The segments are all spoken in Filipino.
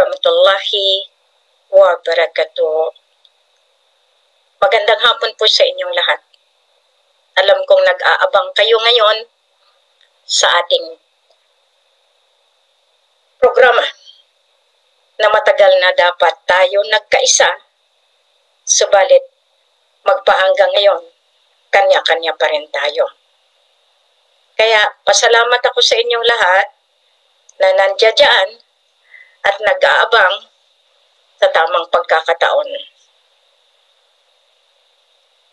warahmatullahi wabarakatuh. Magandang hapon po sa inyong lahat. Alam kong nag-aabang kayo ngayon sa ating programa na matagal na dapat tayo nagkaisa, subalit magpahanggang ngayon, kanya-kanya pa rin tayo. Kaya pasalamat ako sa inyong lahat na nandiyan at nag-aabang sa tamang pagkakataon.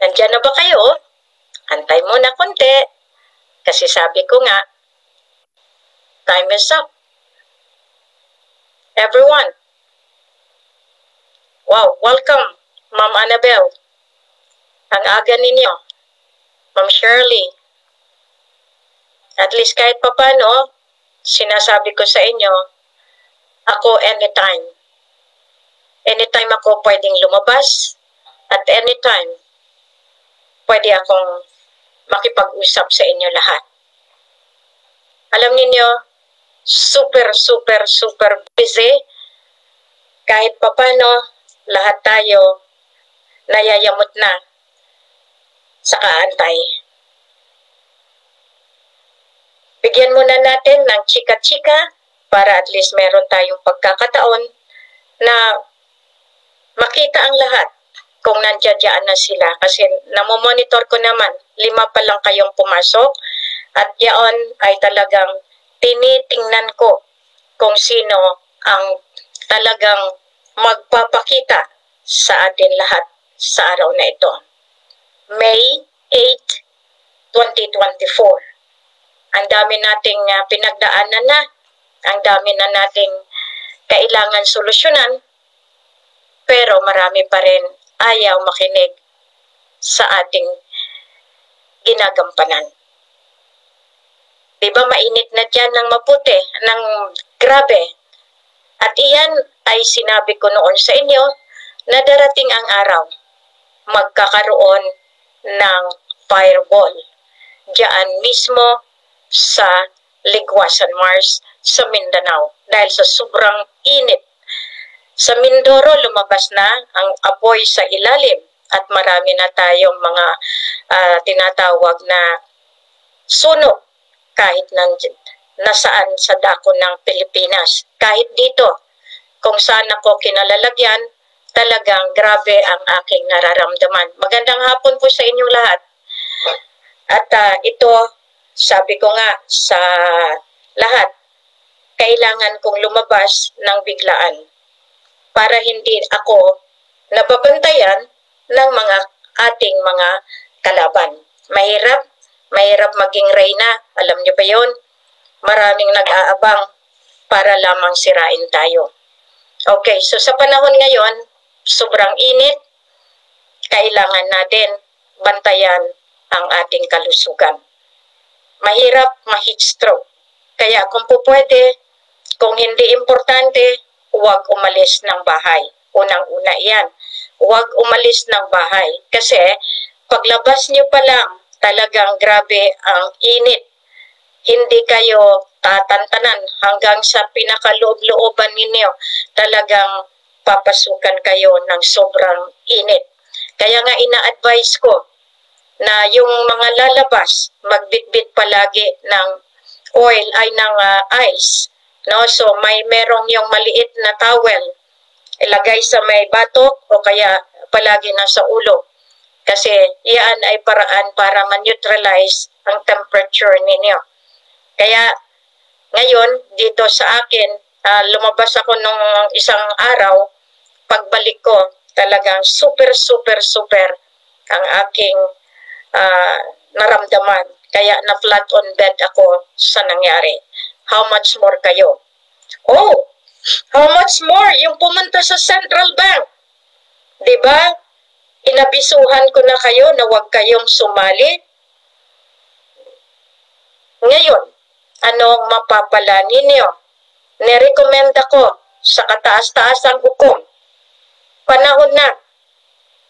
Nandiyan na ba kayo? Antay muna konti kasi sabi ko nga, time is up. Everyone. Wow, welcome, Ma'am Annabel. Ang aga ninyo. Ma'am Shirley. At least kahit papano, sinasabi ko sa inyo, ako anytime. Anytime ako pwedeng lumabas at anytime pwede akong makipag-usap sa inyo lahat. Alam niyo, super busy. Kahit papano, lahat tayo nayayamot na sa kaantay. Bigyan muna natin ng chika-chika para at least meron tayong pagkakataon na makita ang lahat kung nandiyan na sila. Kasi namomonitor ko naman, 5 pa lang kayong pumasok at yaon ay talagang tinitingnan ko kung sino ang talagang magpapakita sa atin lahat sa araw na ito. May 8, 2024. Ang dami nating pinagdaanan na, ang dami na nating kailangan solusyonan, pero marami pa rin ayaw makinig sa ating ginagampanan. Diba mainit na dyan ng maputi, ng grabe. At iyan ay sinabi ko noon sa inyo na darating ang araw, magkakaroon ng fireball. Diyan mismo sa Ligwasan Mars sa Mindanao dahil sa sobrang init. Sa Mindoro lumabas na ang apoy sa ilalim at marami na tayong mga tinatawag na sunog kahit nasaan sa dako ng Pilipinas. Kahit dito, kung saan ako kinalalagyan, talagang grabe ang aking nararamdaman. Magandang hapon po sa inyong lahat. At ito, sabi ko nga sa lahat, kailangan kong lumabas ng biglaan para hindi ako nababantayan ng mga ating mga kalaban. Mahirap maging reyna. Alam niyo ba yun? Maraming nag-aabang para lamang sirain tayo. Okay, so sa panahon ngayon, sobrang init, kailangan natin bantayan ang ating kalusugan. Mahirap ma-heat stroke. Kaya kung po pwede, kung hindi importante, huwag umalis ng bahay. Unang-una yan. Huwag umalis ng bahay. Kasi paglabas nyo pa lang, talagang grabe ang init. Hindi kayo tatantanan hanggang sa pinakaloob-looban ninyo. Talagang papasukan kayo ng sobrang init. Kaya nga ina-advise ko na yung mga lalabas, magbitbit palagi ng oil ay ng ice. No? So merong yung maliit na towel, ilagay sa may batok o kaya palagi nasa ulo. Kasi iyan ay paraan para ma-neutralize ang temperature ninyo. Kaya ngayon, dito sa akin, lumabas ako nung isang araw, pagbalik ko, talagang super ang aking naramdaman. Kaya na-flat on bed ako sa nangyari. How much more kayo? Oh, how much more? Yung pumunta sa Central Bank. Diba? Inabisuhan ko na kayo na huwag kayong sumali. Ngayon, anong mapapala ninyo? Nirekomenda ko sa kataas-taasang hukom. Panahon na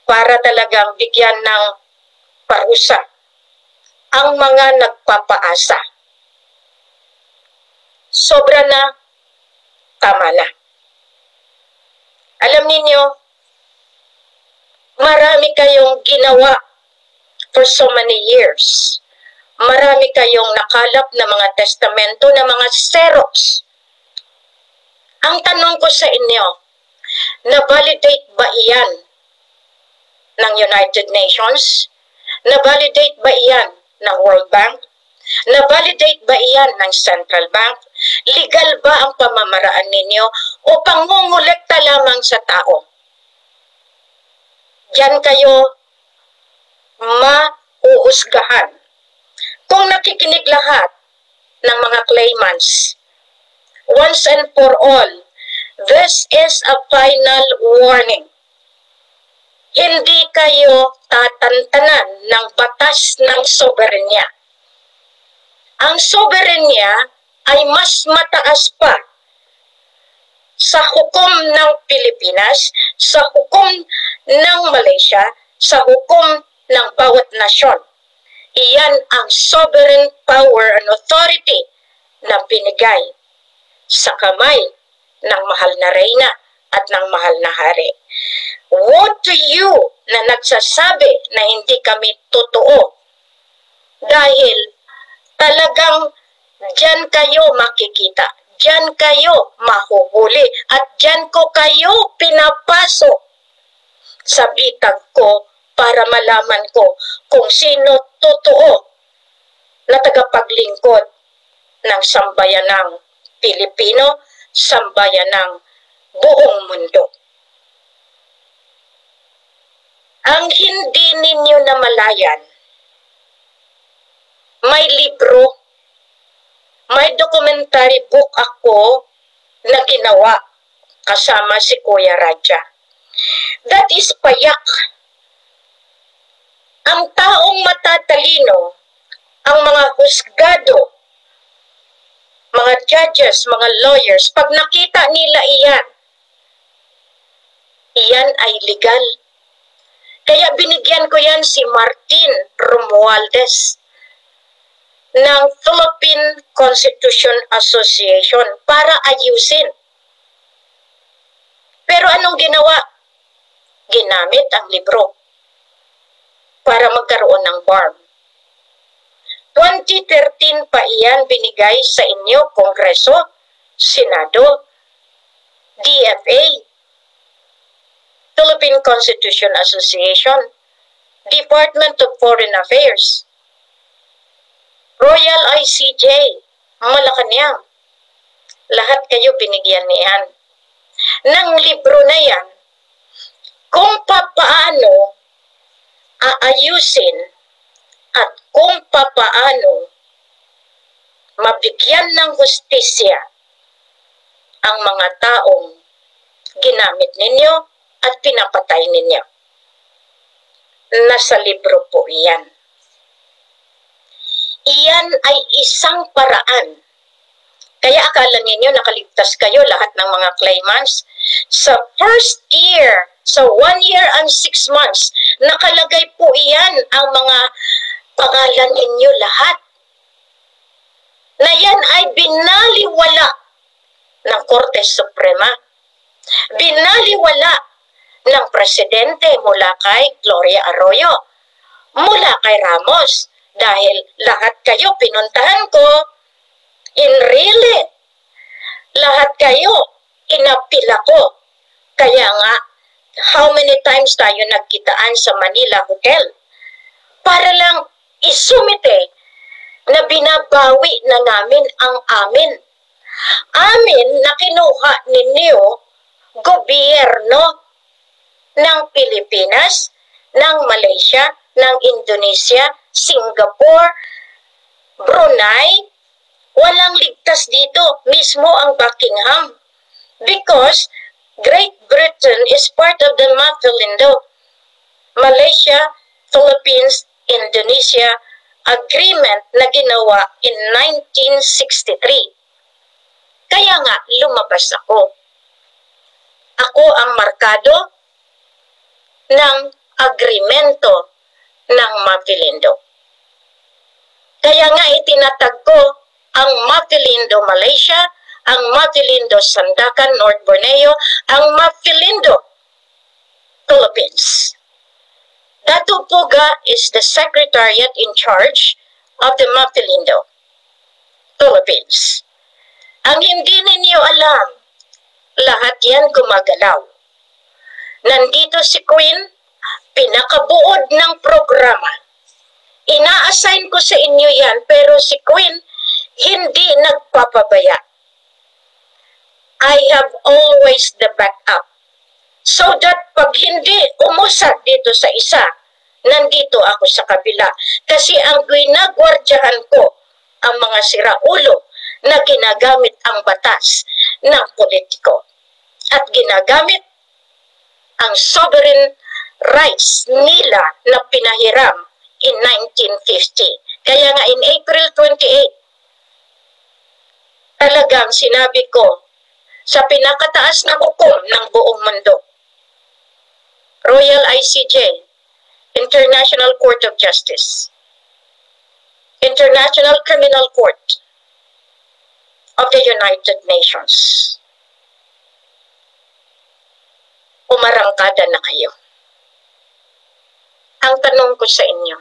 para talagang bigyan ng parusa ang mga nagpapaasa. Sobra na, tama na. Alam ninyo, marami kayong ginawa for so many years. Marami kayong nakalap na mga testamento, na mga xerox. Ang tanong ko sa inyo, na-validate ba iyan ng United Nations? Na-validate ba iyan ng World Bank? Na-validate ba iyan ng Central Bank? Legal ba ang pamamaraan ninyo o pangungulekta lamang sa tao? Diyan kayo mauusgahan. Kung nakikinig lahat ng mga claimants, once and for all, this is a final warning. Hindi kayo tatantanan ng batas ng soberenya. Ang soberenya ay mas mataas pa sa hukom ng Pilipinas, sa hukom ng Malaysia, sa hukom ng bawat nasyon. Iyan ang sovereign power and authority na binigay sa kamay ng mahal na reyna at ng mahal na hari. Woe to you na nagsasabi na hindi kami totoo, dahil talagang diyan kayo makikita, diyan kayo mahuhuli, at diyan ko kayo pinapasok sa bitag ko para malaman ko kung sino totoo na tagapaglingkod ng sambayanang Pilipino, sambayanang buong mundo. Ang hindi ninyo namalayan, may libro, may documentary book ako na ginawa kasama si Kuya Raja. That is payak. Ang taong matatalino, ang mga husgado, mga judges, mga lawyers, pag nakita nila iyan ay legal. Kaya binigyan ko yan si Martin Romualdez ng Philippine Constitution Association para ayusin. Pero anong ginawa? Ginamit ang libro para magkaroon ng bar. 2013 pa iyan binigay sa inyo, Kongreso, Senado, DFA, Philippine Constitution Association, Department of Foreign Affairs, Royal ICJ, Malacanang. Lahat kayo binigyan niyan. Ng libro na yan, kung papaano aayusin at kung papaano mabigyan ng hustisya ang mga taong ginamit ninyo at pinapatay ninyo. Nasa libro po iyan. Iyan ay isang paraan. Kaya akala ninyo nakaligtas kayo lahat ng mga claimants. Sa first year, sa 1 year and 6 months, nakalagay po iyan ang mga pangalan ninyo lahat. Na yan ay binaliwala ng Korte Suprema. Binaliwala ng Presidente mula kay Gloria Arroyo, mula kay Ramos, dahil lahat kayo pinuntahan ko, in really, lahat kayo inapila ko. Kaya nga, how many times tayo nagkitaan sa Manila Hotel para lang isumite na binabawi na namin ang amin. Amin na kinuha ninyo gobyerno ng Pilipinas, ng Malaysia, ng Indonesia, Singapore, Brunei. Walang ligtas dito, mismo ang Buckingham. Because Great Britain is part of the Maglindo, Malaysia, Philippines, Indonesia agreement na ginawa in 1963. Kaya nga, lumabas ako. Ako ang markado ng agreemento ng Maglindo. Kaya nga itinatag ko ang Maglindo Malaysia, ang Maglindo Sandakan, North Borneo, ang Mapilindo, Philippines. Datu Puga is the secretariat in charge of the Mapilindo, Philippines. Ang hindi ninyo alam, lahat yan gumagalaw. Nandito si Queen, pinakabuod ng programa. Ina-assign ko sa inyo yan, pero si Queen hindi nagpapabaya. I have always the backup. So that pag hindi umusad dito sa isa, nandito ako sa kabila. Kasi ang ginagwardyahan ko ang mga siraulo na ginagamit ang batas ng politiko. At ginagamit ang sovereign rights nila na pinahiram in 1950. Kaya nga in April 28, talagang sinabi ko sa pinakataas na hukom ng buong mundo, Royal ICJ, International Court of Justice, International Criminal Court of the United Nations, umarangkada na kayo. Ang tanong ko sa inyo,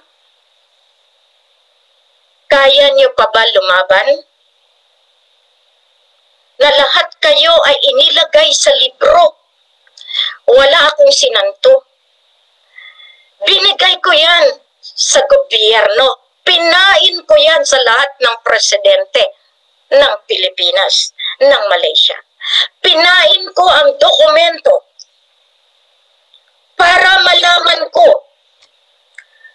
kaya niyo pa ba lumaban? Na lahat kayo ay inilagay sa libro. Wala akong sinanto. Binigay ko yan sa gobyerno. Pinain ko yan sa lahat ng presidente ng Pilipinas, ng Malaysia. Pinain ko ang dokumento para malaman ko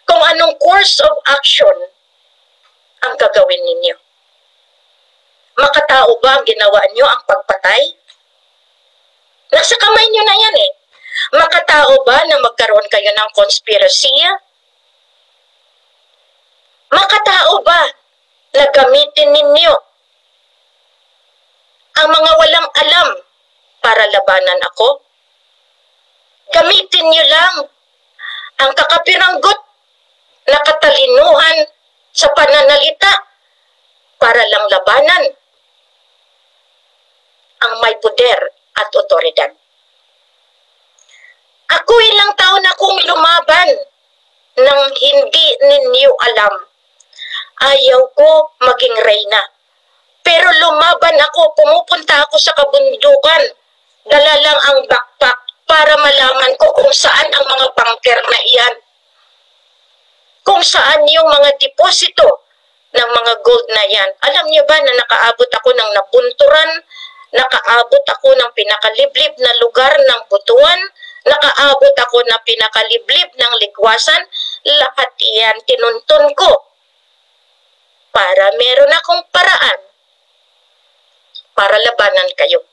kung anong course of action ang gagawin ninyo. Makatao ba ang ginawa nyo ang pagpatay? Nasa kamay nyo na yan eh. Makatao ba na magkaroon kayo ng konspirasiya? Makatao ba na gamitin ninyo ang mga walang alam para labanan ako? Gamitin nyo lang ang kakapiranggot na katalinuhan sa pananalita para lang labanan ang may poder at otoridad. Ako ilang taon akong lumaban nang hindi ninyo alam. Ayaw ko maging reyna. Pero lumaban ako, pumupunta ako sa kabundukan. Dala lang ang backpack para malaman ko kung saan ang mga bunker na iyan. Kung saan yung mga deposito ng mga gold na yan. Alam niyo ba na nakaabot ako ng nabunturan, nakaabot ako ng pinakaliblib na lugar ng Butuan, nakaabot ako ng pinakaliblib ng Ligwasan, lahat iyan tinuntun ko para meron akong paraan para labanan kayo.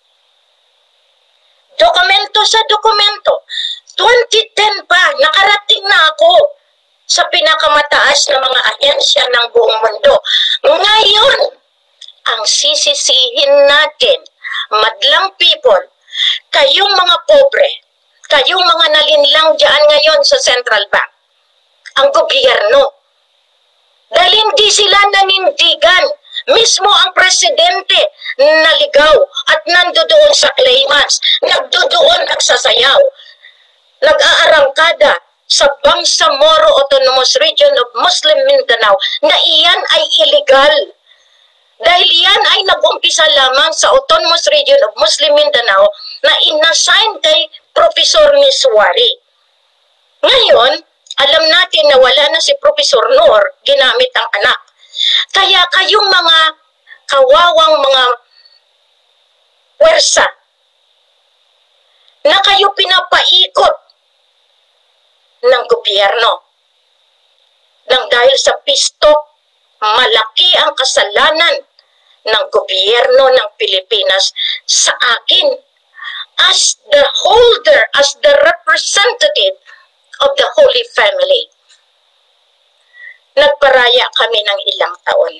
Dokumento sa dokumento. 2010 pa, nakarating na ako sa pinakamataas na mga ahensya ng buong mundo. Ngayon, ang sisisihin natin, madlang people, kayong mga pobre, kayong mga nalinlang dyan ngayon sa Central Bank, ang gobyerno. Dahil hindi sila nanindigan, mismo ang presidente naligaw at nandoon sa claimants, nagdoon nagsasayaw, nag-aarangkada sa Bangsamoro Autonomous Region of Muslim Mindanao na iyan ay illegal. Dahil iyan ay nag-umpisa lamang sa Autonomous Region of Muslim Mindanao na inassign kay Professor Miswari. Ngayon, alam natin na wala na si Professor Noor, ginamit ang anak. Kaya kayong mga kawawang mga puwersa na kayo pinapaikot ng gobyerno nang dahil sa pistok, malaki ang kasalanan ng gobyerno ng Pilipinas sa akin as the holder, as the representative of the Holy Family. Nagparaya kami ng ilang taon.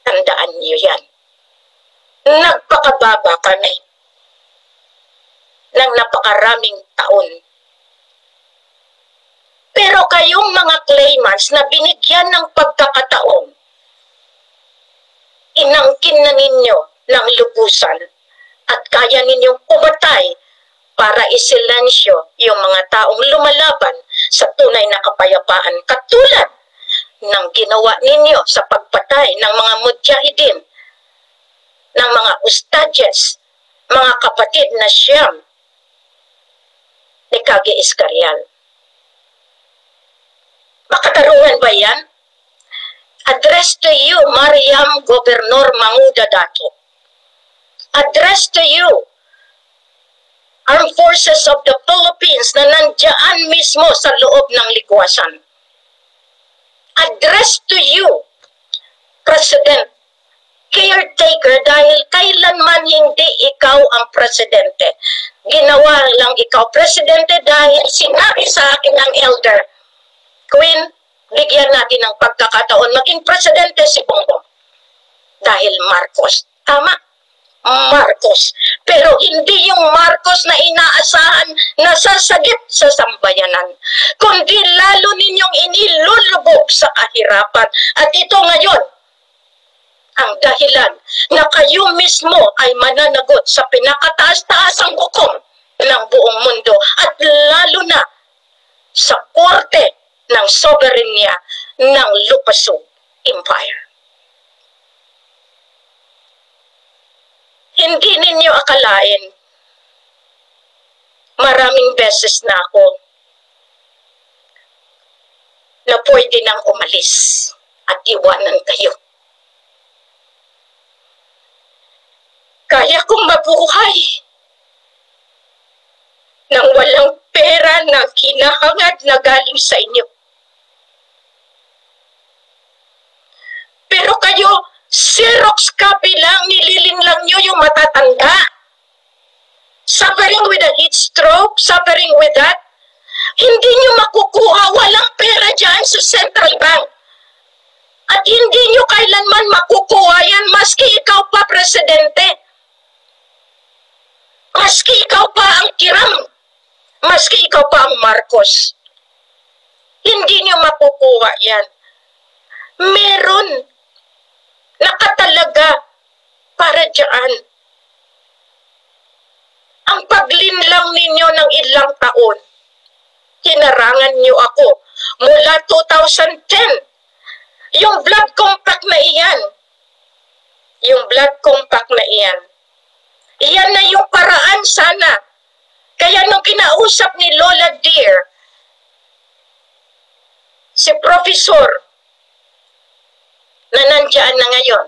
Tandaan niyo yan. Nagpakababa kami ng napakaraming taon. Pero kayong mga claimants na binigyan ng pagkakataon, inangkin na ninyo ng lubusan at kaya ninyong pumatay para isilensyo yung mga taong lumalaban sa tunay na kapayapaan, katulad ng ginawa ninyo sa pagpatay ng mga mujahidin, ng mga ustadjes, mga kapatid na siyam ni Kagi Iskarial. Makatarungan ba yan? Address to you, Mariam Gobernur Manguda Dato. Address to you, Armed Forces of the Philippines na nandiyan mismo sa loob ng ligwasan. Address to you, President, caretaker, dahil kailanman hindi ikaw ang presidente. Ginawa lang ikaw presidente dahil sinabi sa akin ng elder, Queen, bigyan natin ng pagkakataon maging presidente si Bongbong. Dahil Marcos. Tama, Marcos. Pero hindi yung Marcos na inaasahan na sasagip sa sambayanan, kundi lalo ninyong inilulubog sa kahirapan. At ito ngayon, ang dahilan na kayo mismo ay mananagot sa pinakataas-taasang hukom ng buong mundo at lalo na sa korte ng soberenya ng Lupasug Empire. Hindi ninyo akalain, maraming beses na ako na pwede nang umalis at iwanan kayo. Kaya kong mabuhay nang walang pera na kinahangad na galing sa inyo. Pero kayo, Xerox copy lang, nililin lang nyo yung matatanda. Suffering with a heat stroke, suffering with that. Hindi nyo makukuha, walang pera dyan sa Central Bank. At hindi nyo kailanman makukuha yan maski ikaw pa, Presidente. Maski ikaw pa ang Kiram. Maski ikaw pa ang Marcos. Hindi nyo makukuha yan. Meron nakatalaga para dyan. Ang paglinlang ninyo ng ilang taon, hinarangan nyo ako mula 2010. Yung blood compact na iyan, iyan na yung paraan sana. Kaya nung kinausap ni Lola Dear, si Professor, na nandiyan na ngayon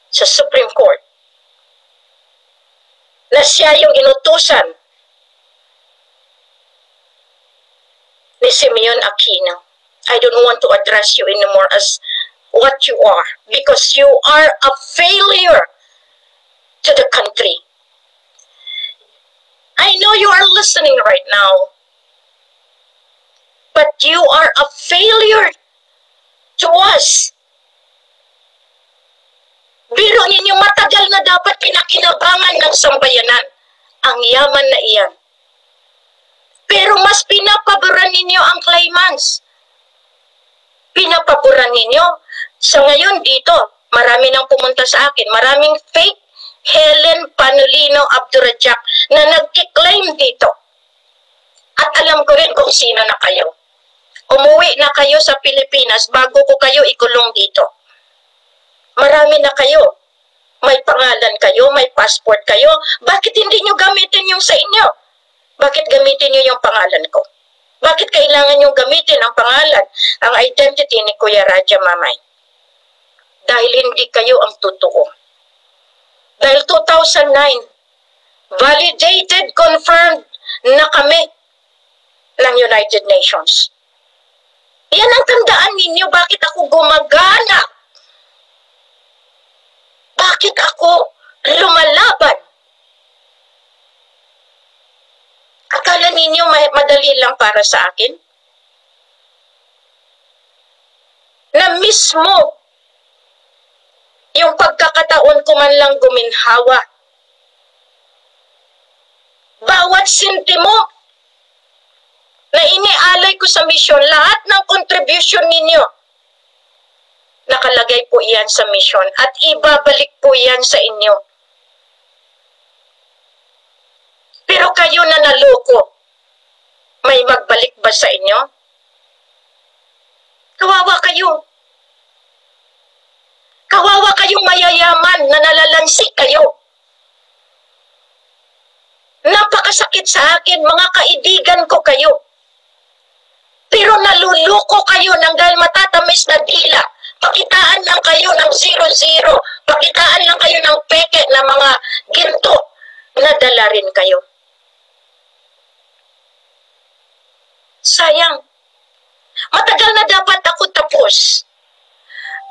sa Supreme Court, na siya yung inutusan ni Simeon Aquino. I don't want to address you anymore as what you are, because you are a failure to the country. I know you are listening right now, but you are a failure to us. Biro ninyo, matagal na dapat pinakinabangan ng sambayanan ang yaman na iyan. Pero mas pinapaboran ninyo ang claimants. Pinapaboran ninyo. Sa ngayon dito, marami nang pumunta sa akin, maraming fake Helen Panolino Abdurrajak na nagkiklaim dito. At alam ko rin kung sino na kayo. Umuwi na kayo sa Pilipinas bago ko kayo ikulong dito. Marami na kayo. May pangalan kayo, may passport kayo. Bakit hindi nyo gamitin yung sa inyo? Bakit gamitin nyo yung pangalan ko? Bakit kailangan nyo gamitin ang pangalan, ang identity ni Kuya Raja Mamay? Dahil hindi kayo ang totoo. Dahil 2009, validated, confirmed na kami ng United Nations. Yan ang tandaan ninyo, bakit ako gumagana. Bakit ako lumalaban? Akala ninyo madali lang para sa akin? Na mismo yung pagkakataon ko man lang guminhawa. Bawat sentimo na inialay ko sa misyon, lahat ng contribution ninyo, nakalagay po iyan sa misyon at ibabalik po iyan sa inyo. kayo na naloko, may magbalik ba sa inyo? Kawawa kayo. Kawawa kayong mayayaman na nalalansi kayo. Napakasakit sa akin, mga kaibigan ko kayo. Pero naluloko kayo nang dahil matatamis na dila. Pakitaan lang kayo ng 0-0. Pakitaan lang kayo ng peke na mga ginto. Nadala rin kayo. Sayang. Matagal na dapat ako tapos.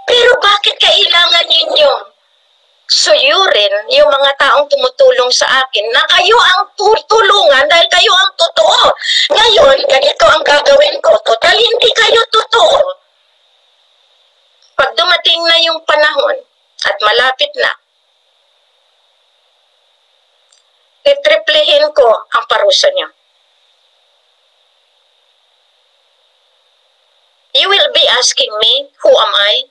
Pero bakit kailangan ninyo suyurin yung mga taong tumutulong sa akin na kayo ang tutulungan dahil kayo ang totoo? Ngayon, ganito ang gagawin ko. Total, hindi kayo totoo. Pag dumating na yung panahon at malapit na, titriplehin ko ang parusa niyo. You will be asking me, who am I?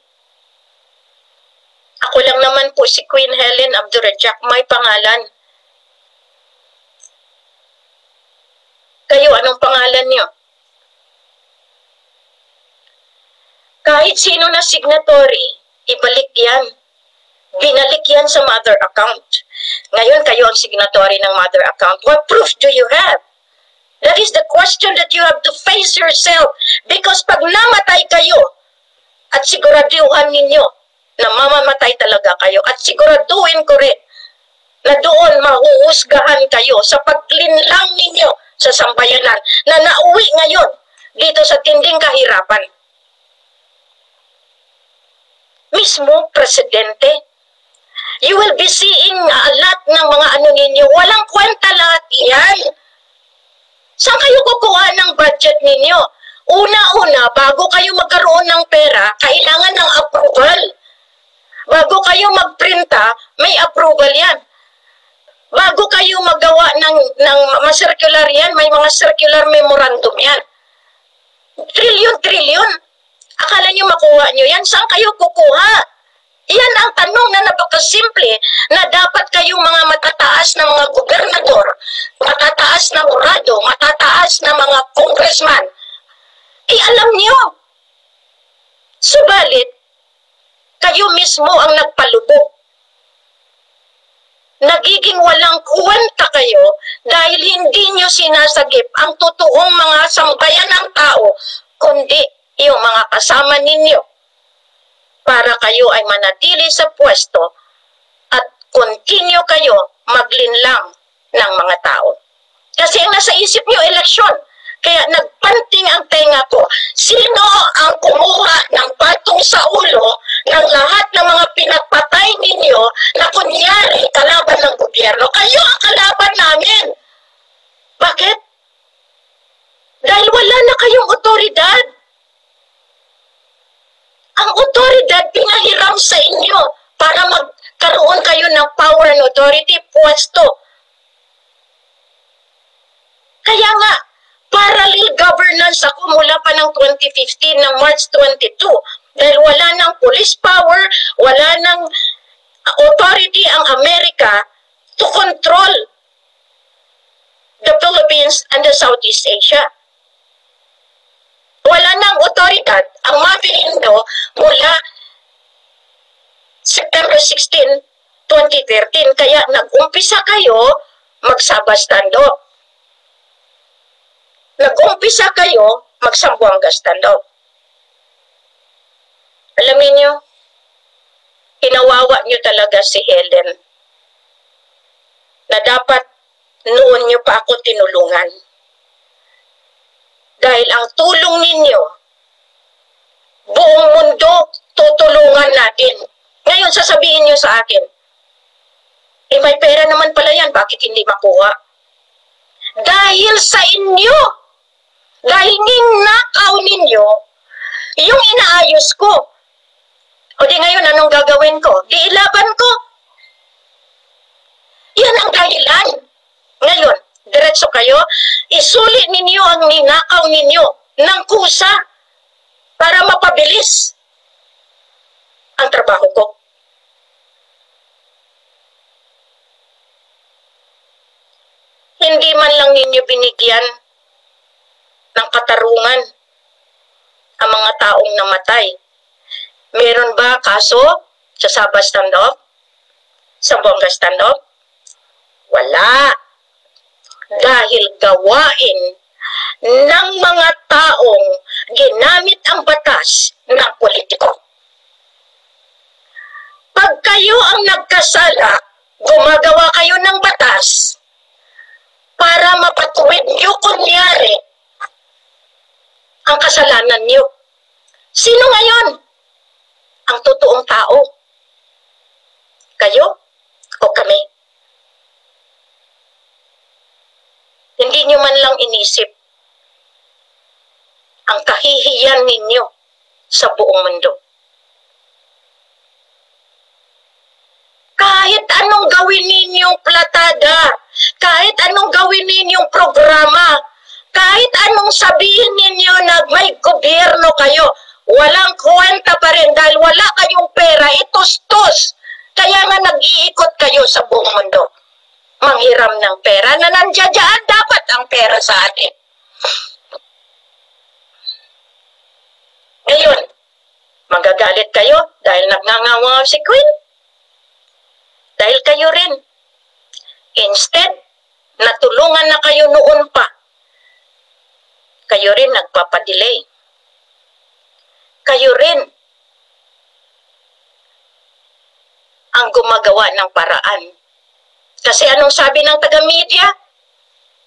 Ako lang naman po si Queen Helen Abdurrajak, may pangalan. Kayo, anong pangalan niyo? Kahit sino na signatory, ibalik yan. Binalik yan sa mother account. Ngayon, kayo ang signatory ng mother account. What proof do you have? That is the question that you have to face yourself. Because pag namatay kayo, at siguraduhan ninyo na mamamatay talaga kayo, at siguraduhin ko rin na doon mahuhusgahan kayo sa paglinlang ninyo sa sambayanan na nauwi ngayon dito sa tinding kahirapan. Mismo, Presidente, you will be seeing a lot ng mga ano ninyo. Walang kwenta lahat yan. Saan kayo kukuha ng budget ninyo? Una-una, bago kayo magkaroon ng pera, kailangan ng approval. Bago kayo magprinta, may approval yan. Bago kayo magawa ng ma-circular yan, may mga circular memorandum yan. Trilyon-trilyon. Akala nyo makuha nyo yan? Saan kayo kukuha? Yan ang tanong na napakasimple na dapat kayong mga matataas na mga gobernador, matataas na murado, matataas na mga congressman, alam nyo. Subalit, kayo mismo ang nagpalubog. Nagiging walang kwenta kayo dahil hindi nyo sinasagip ang totoong mga sambayan ng tao, kundi yung mga kasama ninyo para kayo ay manatili sa pwesto at continue kayo maglinlang ng mga tao. Kasi ang nasa isip nyo, eleksyon. Kaya nagpanting ang tenga ko. Sino ang kumuha ng patong sa ulo ng lahat ng mga pinagpatay ninyo na kunyari kalaban ng gobyerno? Kayo ang kalaban namin. Bakit? Dahil wala na kayong otoridad. Ang otoridad pinahiram sa inyo para magkaroon kayo ng power and authority, pwesto. Kaya nga, parallel governance ako mula pa ng 2015 ng March 22 dahil wala ng police power, wala ng authority ang Amerika to control the Philippines and the Southeast Asia. Wala ng otoridad ang Mother Indo mula September 16, 2013. Kaya nag-umpisa kayo magsabastando. Nag-umpisa kayo magsambuanga standoff. Alam niyo, hinawawa niyo talaga si Helen na dapat noon niyo pa ako tinulungan. Dahil ang tulong ninyo, buong mundo tutulungan natin. Ngayon sasabihin niyo sa akin, may pera naman pala yan, bakit hindi makuha? Dahil sa inyo, dahil ninakaw ninyo, yung inaayos ko. O di ngayon, anong gagawin ko? Di ilaban ko. Yan ang dahilan. Ngayon, diretso kayo, isulit ninyo ang ninakaw ninyo ng kusa para mapabilis ang trabaho ko. Hindi man lang ninyo binigyan ng katarungan ang mga taong namatay. Meron ba kaso sa Sabah standoff? Sa Buanga standoff? Wala. Dahil gawain ng mga taong ginamit ang batas ng politiko. Pag kayo ang nagkasala, gumagawa kayo ng batas para mapatuwid nyo kunyari ang kasalanan nyo. Sino ngayon ang totoong tao? Kayo o kami? Hindi nyo man lang inisip ang kahihiyan ninyo sa buong mundo. Kahit anong gawin ninyong platada, kahit anong gawin ninyong programa, kahit anong sabihin ninyo na may gobyerno kayo, walang kwenta pa rin dahil wala kayong pera, itustos. Kaya nga nag-iikot kayo sa buong mundo. Manghiram ng pera na nandiyan dapat ang pera sa atin. Ngayon, magagalit kayo dahil nagngangawa si Queen. Dahil kayo rin. Instead, natulungan na kayo noon pa. Kayo rin nagpapadelay. Kayo rin ang gumagawa ng paraan. Kasi anong sabi ng taga-media?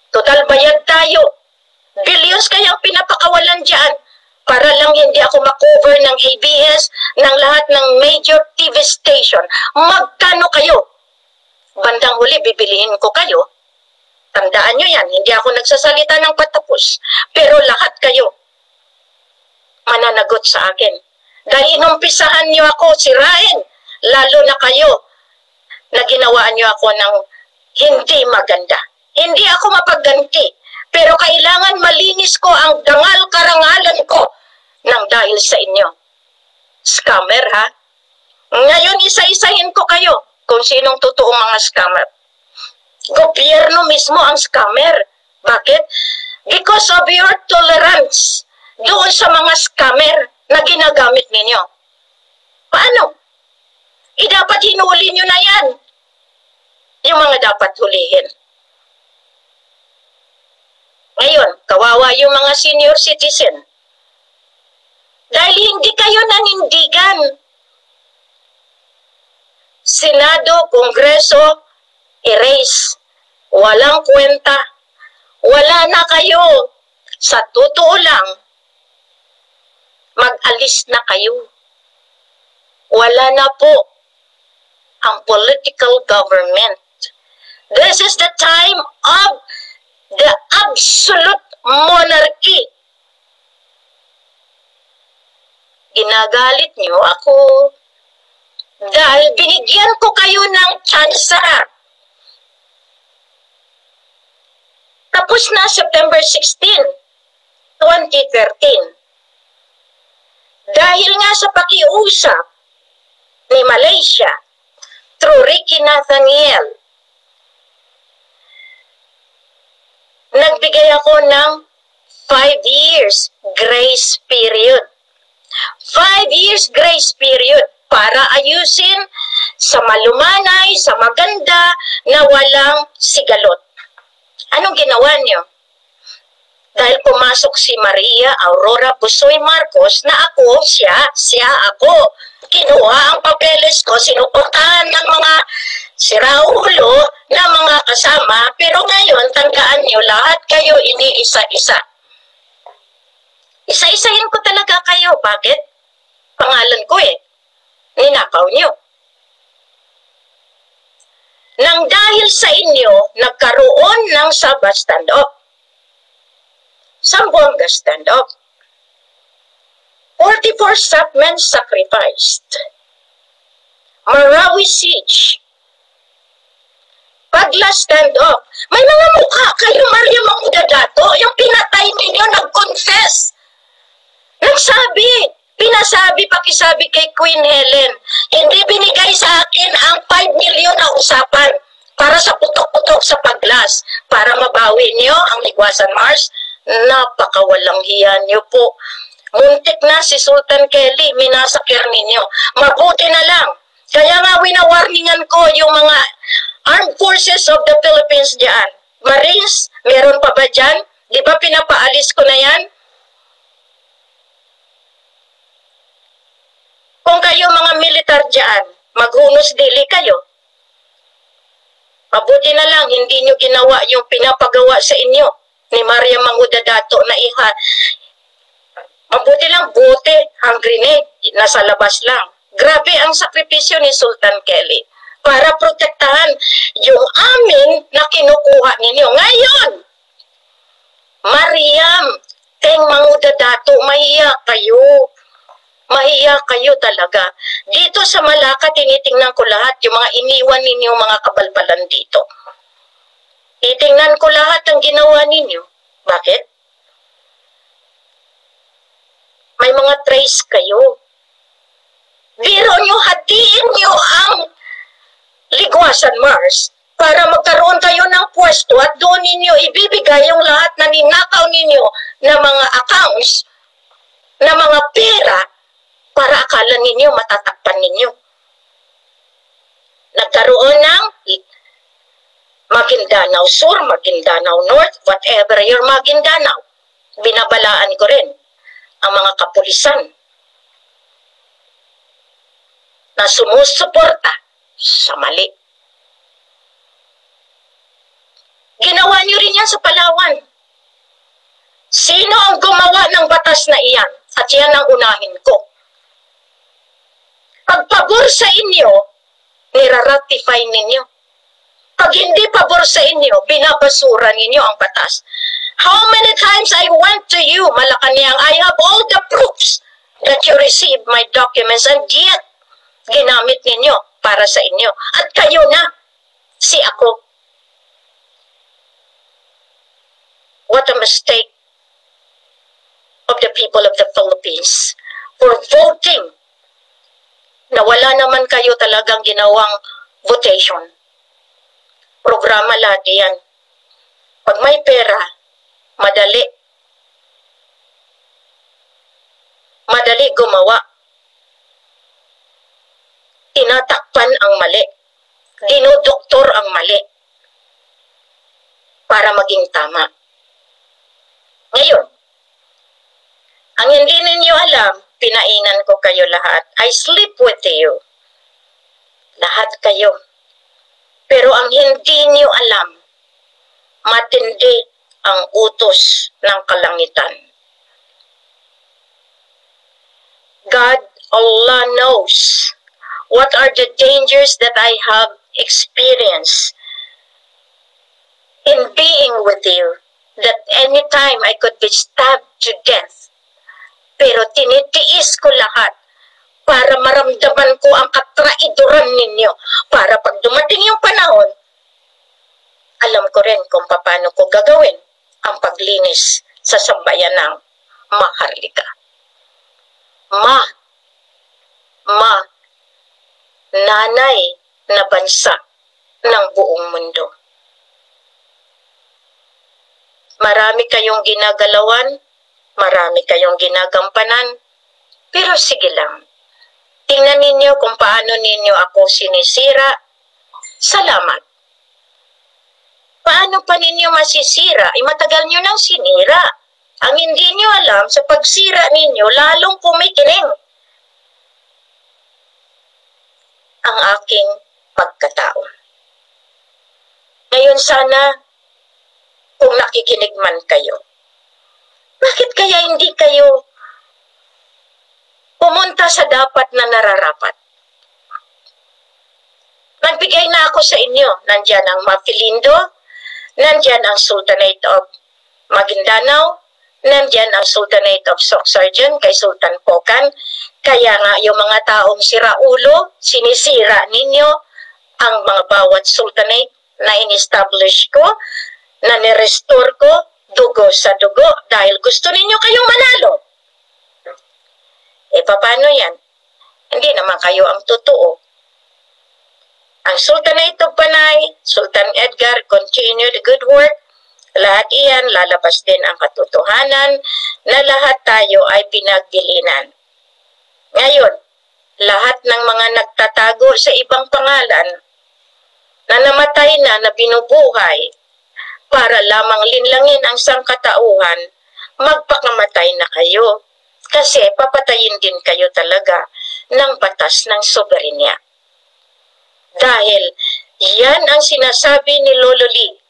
Total bayad tayo. Billions kayang pinapakawalan dyan para lang hindi ako makover ng ABS, ng lahat ng major TV station. Magkano kayo? Bandang huli, bibilihin ko kayo. Tandaan nyo yan, hindi ako nagsasalita ng patapos. Pero lahat kayo mananagot sa akin. Dahil inumpisahan nyo ako sirain, lalo na kayo na ginawaan nyo ako ng hindi maganda. Hindi ako mapagganti, pero kailangan malinis ko ang dangal karangalan ko nang dahil sa inyo. Scammer, ha? Ngayon, isa-isahin ko kayo kung sinong totoong mga scammer. Gobyerno mismo ang scammer. Bakit? Because of your tolerance doon sa mga scammer na ginagamit ninyo. Paano? Dapat hinuli nyo na yan. Yung mga dapat hulihin. Ngayon, kawawa yung mga senior citizen. Dahil hindi kayo nanindigan. Senado, Kongreso, erase. Walang kwenta. Wala na kayo. Sa totoo lang, mag-alis na kayo. Wala na po ang political government. This is the time of the absolute monarchy. Ginagalit niyo ako dahil binigyan ko kayo ng tsansa. Tapos na September 16, 2013. Dahil nga sa pakiusap ni Malaysia through Ricky Nathaniel, nagbigay ako ng 5 years grace period. 5 years grace period para ayusin sa malumanay, sa maganda, na walang sigalot. Anong ginawa niyo? Dahil pumasok si Maria Aurora Busoy Marcos na ako, siya ako. Kinuha ang papeles ko, sinuportahan ng mga siraulo na mga kasama, pero ngayon, tandaan niyo, lahat kayo iniisa-isa. Isa-isahin ko talaga kayo. Bakit? Pangalan ko eh. Ninakaw niyo. Nang dahil sa inyo, nagkaroon ng Sabah standoff. Sambuanga standoff. 44 Sapmen sacrificed. Marawi siege. Pagla standoff. May mga mukha kayo, Maria Mangudadato, yung pinatay ninyo, nag-confess. Nagsabi, pinasabi, pakisabi kay Queen Helen, hindi binigay sa akin ang 5 million na usapan para sa putok-putok sa Paglas, para mabawi niyo ang Ligwasan Mars? Napakawalang hiya niyo po. Muntik na si Sultan Kelly, minasakir ninyo. Mabuti na lang. Kaya nga winawarningan ko yung mga Armed Forces of the Philippines dyan. Marines, meron pa ba dyan? Di ba pinapaalis ko na yan? Kung kayo mga militar dyan, maghunos dili kayo. Mabuti na lang, hindi nyo ginawa yung pinapagawa sa inyo ni Maria Manguda Dato na iha. Mabuti lang, bote, ang grenade, nasa labas lang. Grabe ang sakripisyo ni Sultan Kelly para protektahan yung amin na kinukuha ninyo. Ngayon, Mariam, Teng Manguda Dato, mahiya kayo. Mahiya kayo talaga. Dito sa Malacca, tinitingnan ko lahat yung mga iniwan ninyo mga kabalbalan dito. Titingnan ko lahat ang ginawa ninyo. Bakit? May mga trace kayo. Biro nyo, hatiin nyo ang Ligwasan Mars para magkaroon kayo ng pwesto at doon ninyo ibibigay yung lahat na ninakaw ninyo na mga accounts, na mga pera, para akala ninyo matatakpan ninyo. Nagkaroon ng Maguindanao Sur, Maguindanao North, whatever your Maguindanao. Binabalaan ko rin ang mga kapulisan na sumusuporta sa mali. Ginawa niyo rin yan sa Palawan. Sino ang gumawa ng batas na iyan? At yan ang unahin ko. Pag pabor sa inyo, niraratify ninyo. Pag hindi pabor sa inyo, binabasura ninyo ang batas. How many times I went to you, Malacanang, I have all the proofs that you received my documents and yet, ginamit ninyo para sa inyo. At kayo na, si ako. What a mistake of the people of the Philippines for voting na wala naman kayo talagang ginawang votation. Programa lahat yan. Pag may pera, madali. Madali gumawa. Tinatakpan ang mali. Dinodoktor ang mali. Para maging tama. Ngayon, ang hindi ninyo alam, pinainan ko kayo lahat. I sleep with you. Lahat kayo. Pero ang hindi niyo alam, matindi ang utos ng kalangitan. God, Allah knows what are the dangers that I have experienced in being with you, that anytime I could be stabbed to death. Pero tinitiis ko lahat para maramdaman ko ang katraidoran ninyo. Para pag dumating yung panahon, alam ko rin kung paano ko gagawin ang paglinis sa sambayan ng Maharlika. Nanay na bansa ng buong mundo. Marami kayong ginagalawan, marami kayong ginagampanan, pero sige lang. Tingnan ninyo kung paano ninyo ako sinisira. Salamat. Paano pa ninyo masisira? Matagal nyo nang sinira. Ang hindi nyo alam, sa pagsira ninyo, lalong kumikiling ang aking pagkatao. Ngayon sana, kung nakikinig man kayo, bakit kaya hindi kayo pumunta sa dapat na nararapat? Nagbigay na ako sa inyo. Nandyan ang Mapilindo, nandyan ang Sultanate of Maguindanao, nandyan ang Sultanate of Sorsogon kay Sultan Pocan. Kaya nga yung mga taong siraulo, sinisira ninyo ang mga bawat sultanate na in-establish ko, na nirestore ko, dugo sa dugo, dahil gusto ninyo kayong manalo. Paano yan? Hindi naman kayo ang totoo. Ang Sultanate of Panay, Sultan Edgar, continue the good work. Lahat iyan, lalabas din ang katotohanan na lahat tayo ay pinagdilinan. Ngayon, lahat ng mga nagtatago sa ibang pangalan na namatay na binubuhay para lamang linlangin ang sangkatauhan, magpakamatay na kayo. Kasi papatayin din kayo talaga ng batas ng soberenya. Dahil yan ang sinasabi ni Lolo Lee.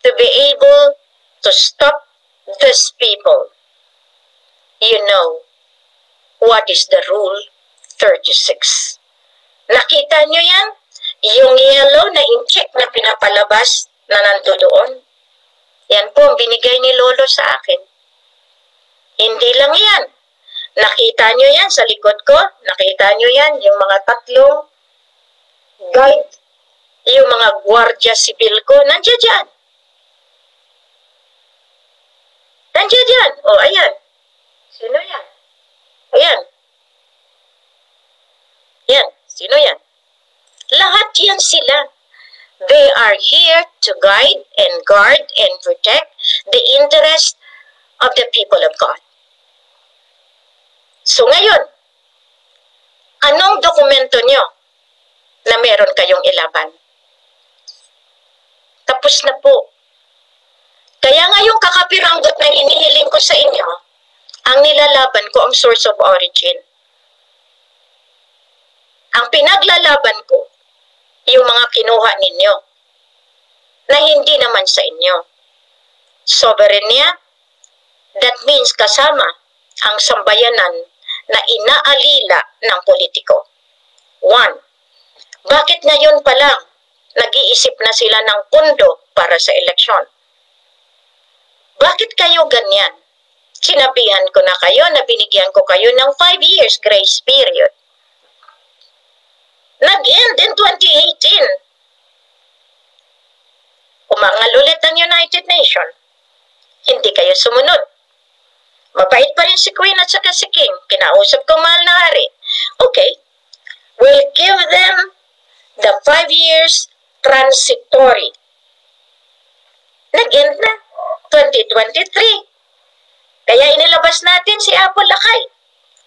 To be able to stop these people, you know, what is the Rule 36? Nakita nyo yan? Yung yellow na incheck na pinapalabas na nandoon. Yan po ang binigay ni Lolo sa akin. Hindi lang yan. Nakita nyo yan sa likod ko? Nakita nyo yan? Yung mga tatlong guide, yung mga gwardiya sibil ko, nandiyan dyan. Nandiyan dyan. O, ayan. Sino yan? Ayan. Yan. Sino yan? Lahat yan sila. They are here to guide and guard and protect the interest of the people of God. So ngayon, anong dokumento nyo na meron kayong ilaban? Tapos na po. Kaya ngayong kakapiranggot na inihiling ko sa inyo, ang nilalaban ko ang source of origin. Ang pinaglalaban ko, yung mga kinuha ninyo, na hindi naman sa inyo. Soberenya, that means kasama ang sambayanan na inaalila ng politiko. 1. Bakit ngayon pa lang nag-iisip na sila ng pundo para sa eleksyon? Bakit kayo ganyan? Sinabihan ko na kayo na binigyan ko kayo ng 5 years grace period. Nag-end in 2018. Umangal ulit ang United Nations. Hindi kayo sumunod. Mabait pa rin si Queen at saka si King. Kinausap ko mahal na hari. Okay, we'll give them the 5 years transitory. Nag-end na. 2023. Kaya inilabas natin si Apple Lakay.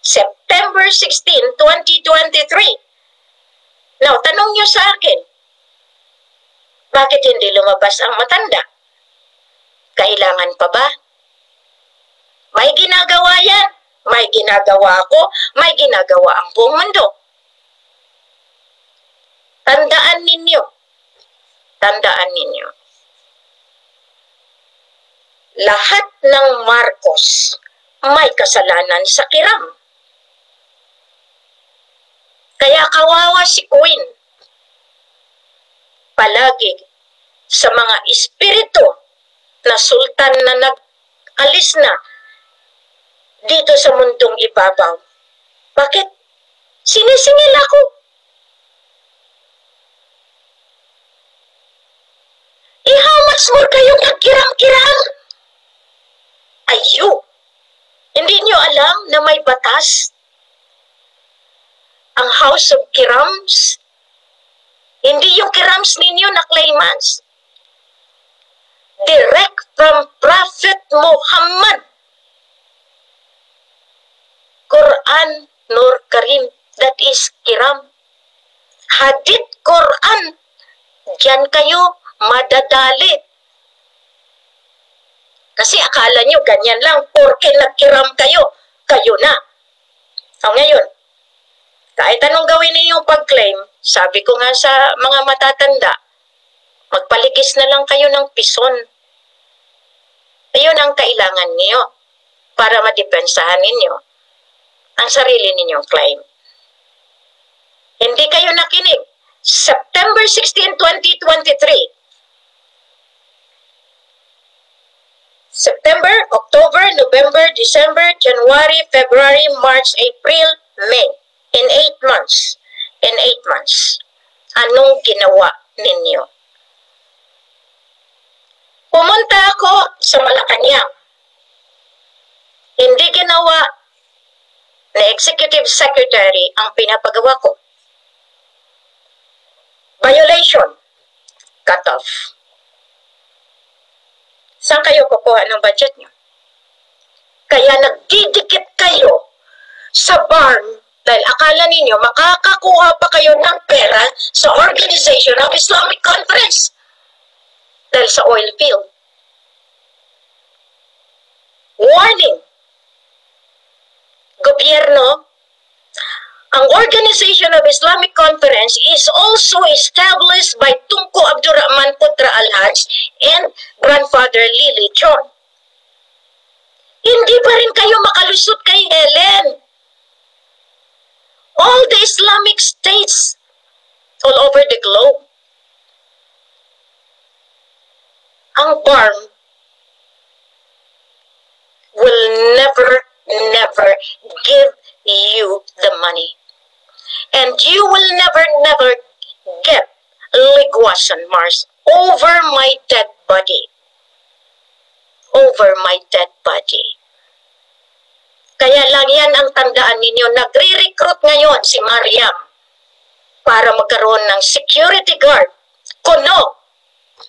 September 16, 2023. Now, tanong nyo sa akin, bakit hindi lumabas ang matanda? Kailangan pa ba? May ginagawa yan. May ginagawa ako. May ginagawa ang buong mundo. Tandaan ninyo. Tandaan ninyo. Lahat ng Marcos may kasalanan sa kiram. Kaya kawawa si Queen. Palagi sa mga espiritu na sultan na nag-alis na dito sa mundong ibabaw. Bakit? Sinisingil ako. How much more kayong nagkiram-kiram? Ayo! Hindi nyo alam na may batas? Ang House of Kirams? Hindi yung kirams ninyo na claimants. Direct from Prophet Muhammad. Quran Nur Karim, that is kiram. Hadith Quran, diyan kayo madadali. Kasi akala nyo ganyan lang, porke nagkiram kayo, kayo na. O ngayon, kahit anong gawin ninyong pag-claim, sabi ko nga sa mga matatanda, magpaligis na lang kayo ng pison. Ayun ang kailangan niyo para madepensahan ninyo ang sarili ninyong claim. Hindi kayo nakinig. September 16, 2023. September, October, November, December, January, February, March, April, May. In 8 months. In 8 months. Anong ginawa ninyo? Pumunta ako sa Malacanang. Hindi ginawa na Executive Secretary ang pinapagawa ko. Violation. Cut off. Saan kayo kukuha ng budget nyo? Kaya nagdidikit kayo sa barn dahil akala ninyo makakakuha pa kayo ng pera sa Organization of Islamic Conference dahil sa oil field. Warning! Gobyerno, ang Organization of Islamic Conference is also established by Tunku Abdurrahman Putra Al-Haj and grandfather Lily Chon. Hindi pa rin kayo makalusot kay Helen. All the Islamic states all over the globe, ang BARM will never give you the money. And you will never get Ligwasan Mars over my dead body. Over my dead body. Kaya lang yan ang tandaan ninyo. Nagre-recruit ngayon si Mariam para magkaroon ng security guard. Kuno.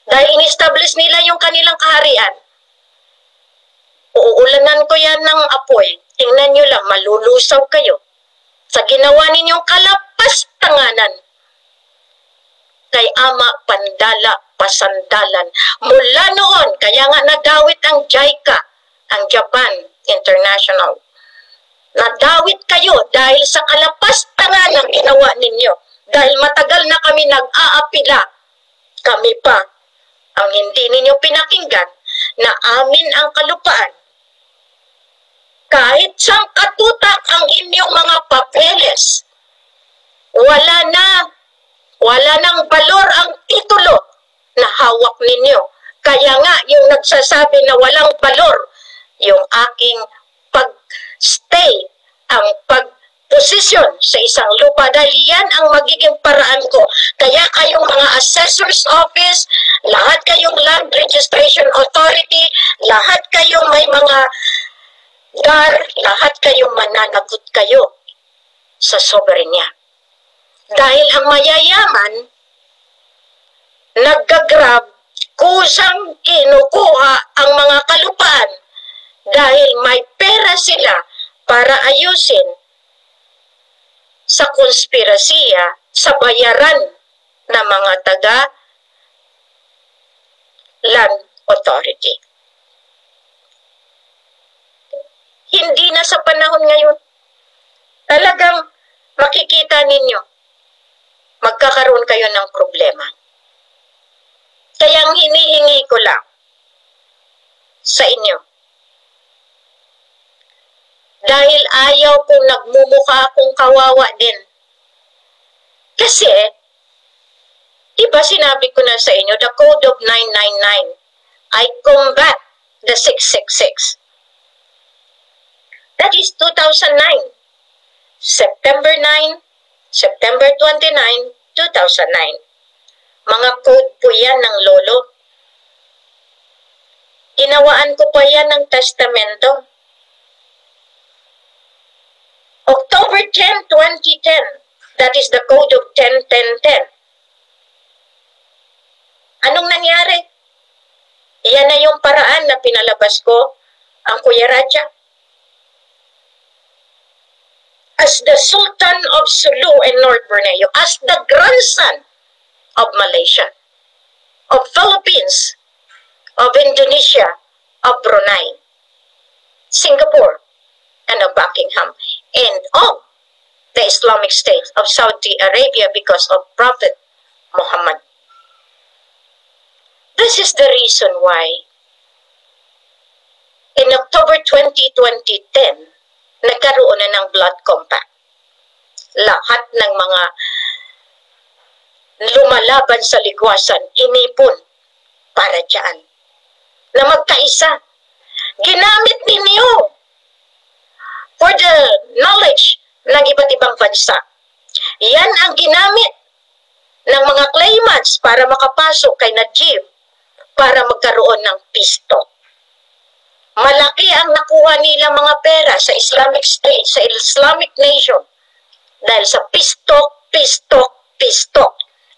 Dahil in-establish nila yung kanilang kaharian. Uulanan ko yan ng apoy. Tingnan nyo lang, malulusaw kayo sa ginawa ninyong kalapas-tanganan kay Ama Pandala Pasandalan. Mula noon, kaya nga nadawit ang JICA, ang Japan International. Nadawit kayo dahil sa kalapas-tanganan ginawa ninyo. Dahil matagal na kami nag-aapila. Kami pa ang hindi ninyo pinakinggan na amin ang kalupaan. Kahit sang katutak ang inyong mga papeles, wala nang balor ang titulo na hawak ninyo. Kaya nga yung nagsasabi na walang balor, yung aking pag-stay, ang pag-posisyon sa isang lupa, dahil yan ang magiging paraan ko. Kaya kayong mga assessor's office, lahat kayong land registration authority, lahat kayong may mga dar, lahat kayong mananagot kayo sa soberenya. Dahil ang mayayaman, naggagrab, kusang kinukuha ang mga kalupaan dahil may pera sila para ayusin sa konspirasiya sa bayaran ng mga taga land authority. Hindi na sa panahon ngayon. Talagang makikita ninyo, magkakaroon kayo ng problema. Kaya ang hinihingi ko lang sa inyo, dahil ayaw kong nagmumukha akong kawawa din. Kasi, iba sinabi ko na sa inyo, the Code of 999, I combat the 666. That is 2009. September 9, September 29, 2009. Mga code po yan ng lolo. Ginawaan ko pa yan ng testamento. October 10, 2010. That is the Code of 10-10-10. Anong nangyari? Iyan na yung paraan na pinalabas ko ang Kuya Raja. As the Sultan of Sulu and North Borneo, as the grandson of Malaysia, of Philippines, of Indonesia, of Brunei, Singapore, and of Buckingham, and of the Islamic State of Saudi Arabia because of Prophet Muhammad. This is the reason why in October 2010, nagkaroon na ng blood compact. Lahat ng mga lumalaban sa ligwasan, inipon para dyan. Na magkaisa. Ginamit ninyo for the knowledge ng iba't ibang bansa. Yan ang ginamit ng mga claimants para makapasok kay Najib para magkaroon ng pisto. Malaki ang nakuha nila mga pera sa Islamic State, sa Islamic Nation. Dahil sa pistok.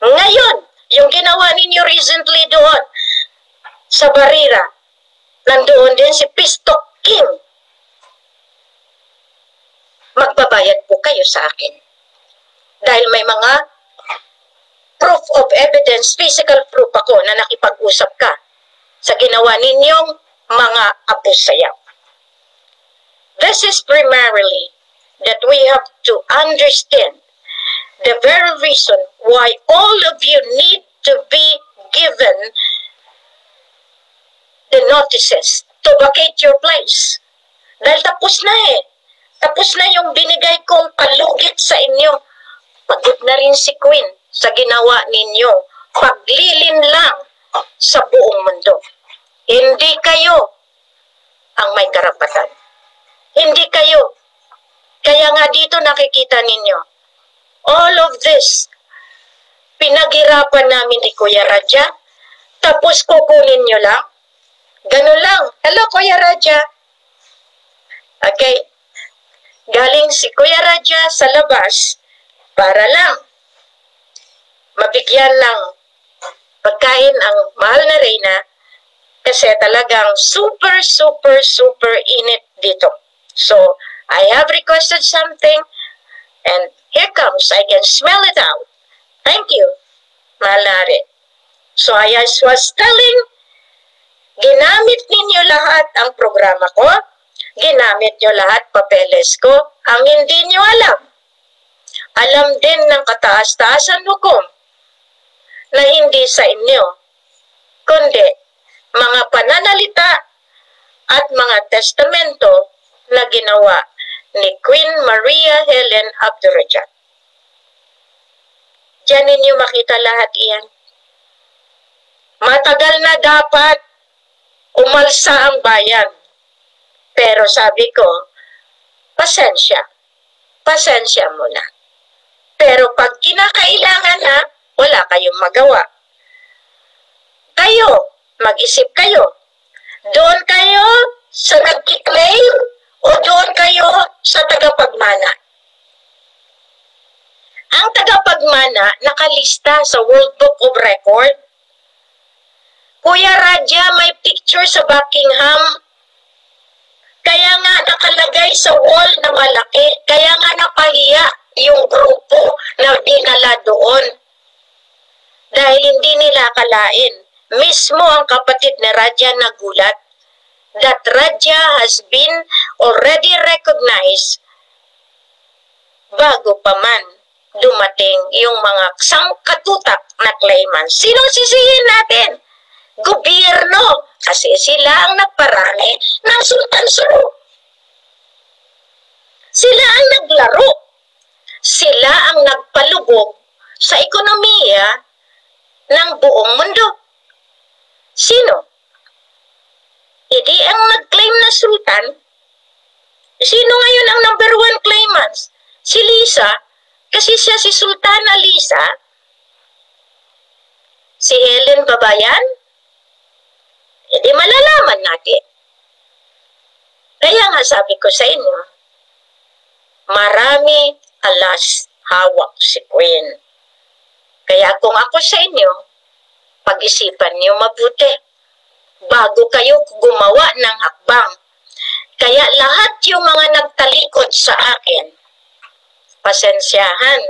Ngayon, yung ginawa ninyo recently doon sa Barira, Nandoon din si Pistok King. Magbabayad po kayo sa akin. Dahil may mga proof of evidence, physical proof ako na nakipag-usap ka sa ginawa ninyong mga abusayaw. This is primarily that we have to understand the very reason why all of you need to be given the notices to vacate your place. Dahil tapos na eh. Tapos na yung binigay kong palugit sa inyo. Pagod na rin si Queen sa ginawa ninyo. Paglilin lang sa buong mundo. Hindi kayo ang may karapatan. Hindi kayo. Kaya nga dito nakikita ninyo, all of this, pinaghirapan namin ni Kuya Raja, tapos kukunin nyo lang. Ganun lang. Hello, Kuya Raja. Okay. Galing si Kuya Raja sa labas para lang mabigyan ng pagkain ang mahal na Reyna kasi talagang super, super, super init dito. So, I have requested something and here comes. I can smell it out. Thank you, mahal na Re. So, I was telling, ginamit ninyo lahat ang programa ko. Ginamit nyo lahat papeles ko. Ang hindi nyo alam. Alam din ng kataas-taasan hukom na hindi sa inyo, kundi mga pananalita at mga testamento na ginawa ni Queen Maria Helen Abdurrahman. Diyan ninyo makita lahat iyan. Matagal na dapat umalsa ang bayan. Pero sabi ko, pasensya. Pasensya muna. Pero pag kinakailangan na, wala kayong magawa. Kayo, mag-isip kayo. Doon kayo sa nag-claim o doon kayo sa tagapagmana. Ang tagapagmana nakalista sa World Book of Record. Kuya Raja, may picture sa Buckingham. Kaya nga nakalagay sa wall na malaki. Kaya nga napahiya yung grupo na dinala doon. Dahil hindi nila akalain. Mismo ang kapatid ni Raja nagulat that Raja has been already recognized bago pa man dumating yung mga sangkatutak na claimants. Sino sisihin natin? Gobyerno. Kasi sila ang nagparami ng Sultan Suru. Sila ang naglaro. Sila ang nagpalubog sa ekonomiya ng buong mundo. Sino? Hindi ang nag-claim na Sultan. Sino ngayon ang number one claimants? Si Lisa. Kasi siya si Sultana Lisa. Si Helen Babayan. Hindi malalaman natin. Kaya nga sabi ko sa inyo, marami alas hawak si Queen. Kaya kung ako sa inyo, pag-isipan niyo mabuti bago kayo gumawa ng hakbang. Kaya lahat yung mga nagtalikod sa akin, pasensyahan.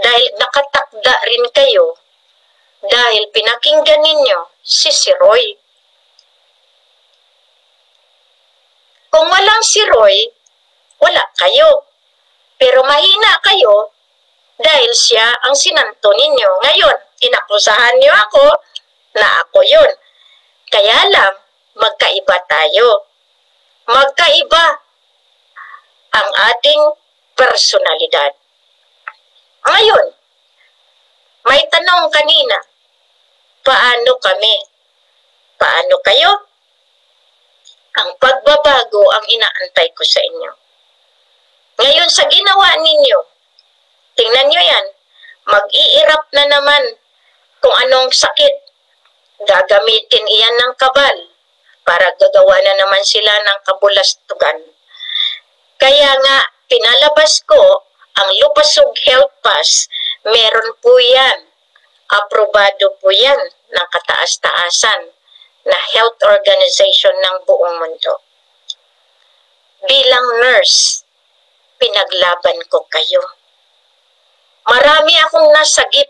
Dahil nakatakda rin kayo dahil pinakinggan ninyo si Roy. Kung walang si Roy, wala kayo. Pero mahina kayo dahil siya ang sinanto ninyo. Ngayon, inakusahan niyo ako na ako yun. Kaya lang, magkaiba tayo. Magkaiba ang ating personalidad. Ngayon, may tanong kanina, paano kami? Paano kayo? Ang pagbabago ang inaantay ko sa inyo. Ngayon sa ginawa ninyo, tingnan nyo yan, mag-iirap na naman kung anong sakit. Gagamitin iyan ng kabal para gagawa na naman sila ng kabulastugan. Kaya nga, pinalabas ko ang Lupasug Health Pass. Meron po yan. Aprobado po yan ng kataas-taasan na health organization ng buong mundo. Bilang nurse, pinaglaban ko kayo. Marami akong nasagip.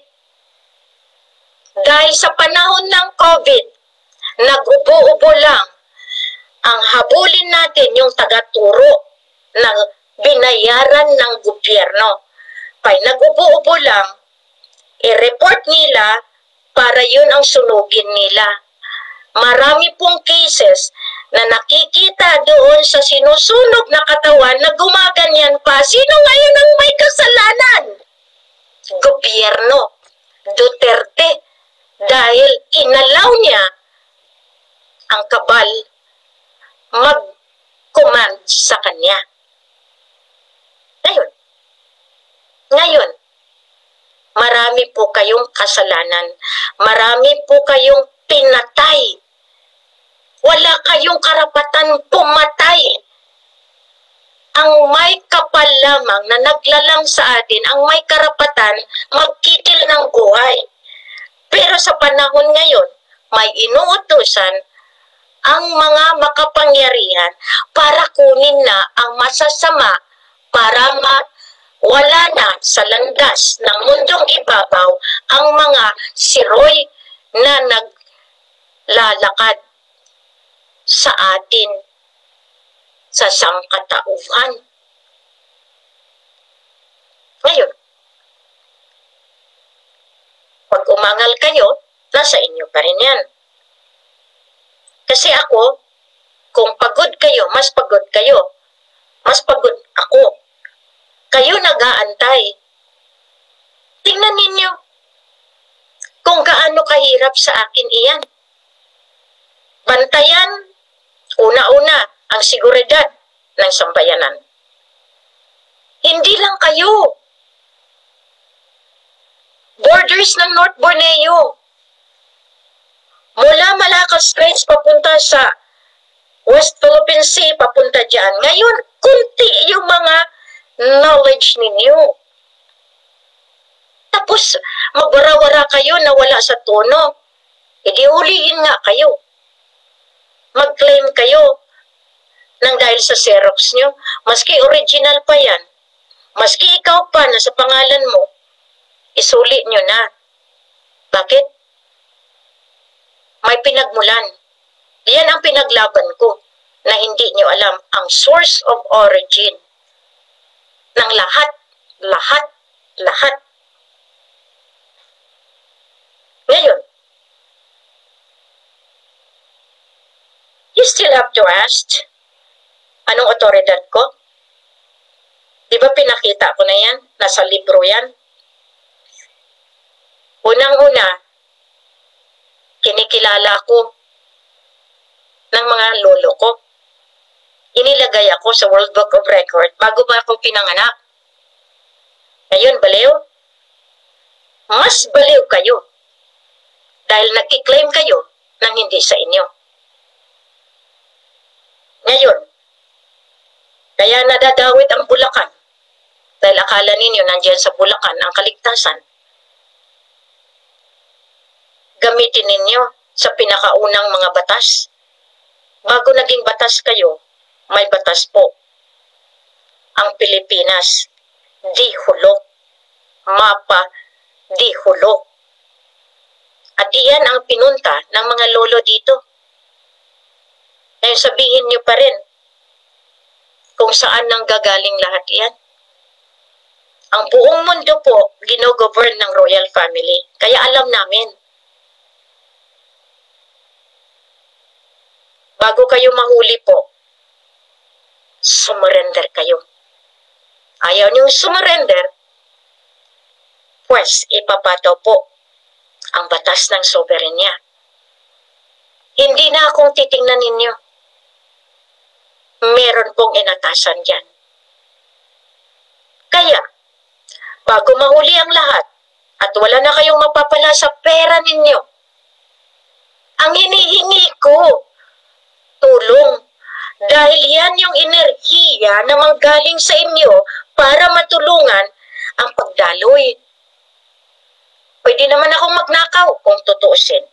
Dahil sa panahon ng COVID, nag-ubo-ubo lang. Ang habulin natin yung taga-turo na binayaran ng gobyerno. Pag nag-ubo-ubo lang, i-report nila para yun ang sunugin nila. Marami pong cases na nakikita doon sa sinusunog na katawan na gumaganyan pa. Sino ngayon ang may kasalanan? Gobyerno. Duterte. Dahil inalaw niya ang kabal mag-command sa kanya. Ngayon, marami po kayong kasalanan. Marami po kayong pinatay. Wala kayong karapatan pumatay. Ang may kapal lamang na naglalang sa atin, ang may karapatan magkitil ng buhay. Pero sa panahon ngayon, may inuutusan ang mga makapangyarihan para kunin na ang masasama para wala na sa landas ng mundong ibabaw ang mga siroy na naglalakad sa atin sa sangkatauhan. Ngayon, pag umangal kayo, nasa inyo pa rin yan. Kasi ako, kung pagod kayo, mas pagod kayo. Mas pagod ako. Kayo nag-aantay. Tingnan ninyo kung gaano kahirap sa akin iyan. Bantayan, una-una, ang seguridad ng sambayanan. Hindi lang kayo. Borders ng North Borneo. Mula Malacca Straits papunta sa West Philippine Sea, papunta dyan. Ngayon, kunti yung mga knowledge ninyo. Tapos, magwara-wara kayo na wala sa tono. Hindi huliin nga kayo. Mag-claim kayo nang dahil sa Xerox nyo. Maski original pa yan. Maski ikaw pa na sa pangalan mo, isulit nyo na. Bakit? May pinagmulan. Yan ang pinaglaban ko na hindi nyo alam ang source of origin ng lahat. Ngayon, you still have to ask, anong otoridad ko? Di ba pinakita ko na yan? Nasa libro yan. Unang-una, kinikilala ko ng mga lolo ko. Inilagay ako sa World Book of Record bago pa ako pinanganak. Ngayon, baliw? Mas baliw kayo dahil nagkiklaim kayo ng hindi sa inyo. Ngayon, kaya nadadawit ang Bulacan dahil akala ninyo nandiyan sa Bulacan ang kaligtasan. Gamitin ninyo sa pinakaunang mga batas. Bago naging batas kayo, may batas po. Ang Pilipinas, di hulog. Mapa, di hulog. At iyan ang pinunta ng mga lolo dito. Ngayon sabihin nyo pa rin kung saan nang gagaling lahat iyan. Ang buong mundo po, ginogovern ng royal family. Kaya alam namin. Bago kayo mahuli po, sumurrender kayo. Ayaw niyong sumurrender, pues ipapato po ang batas ng soberenya. Hindi na akong titingnan ninyo. Meron pong inatasan dyan. Kaya, bago mahuli ang lahat at wala na kayong mapapala sa pera ninyo, ang hinihingi ko, tulong. Dahil yan yung enerhiya na manggaling sa inyo para matulungan ang pagdaloy. Pwede naman akong magnakaw kung tutuusin.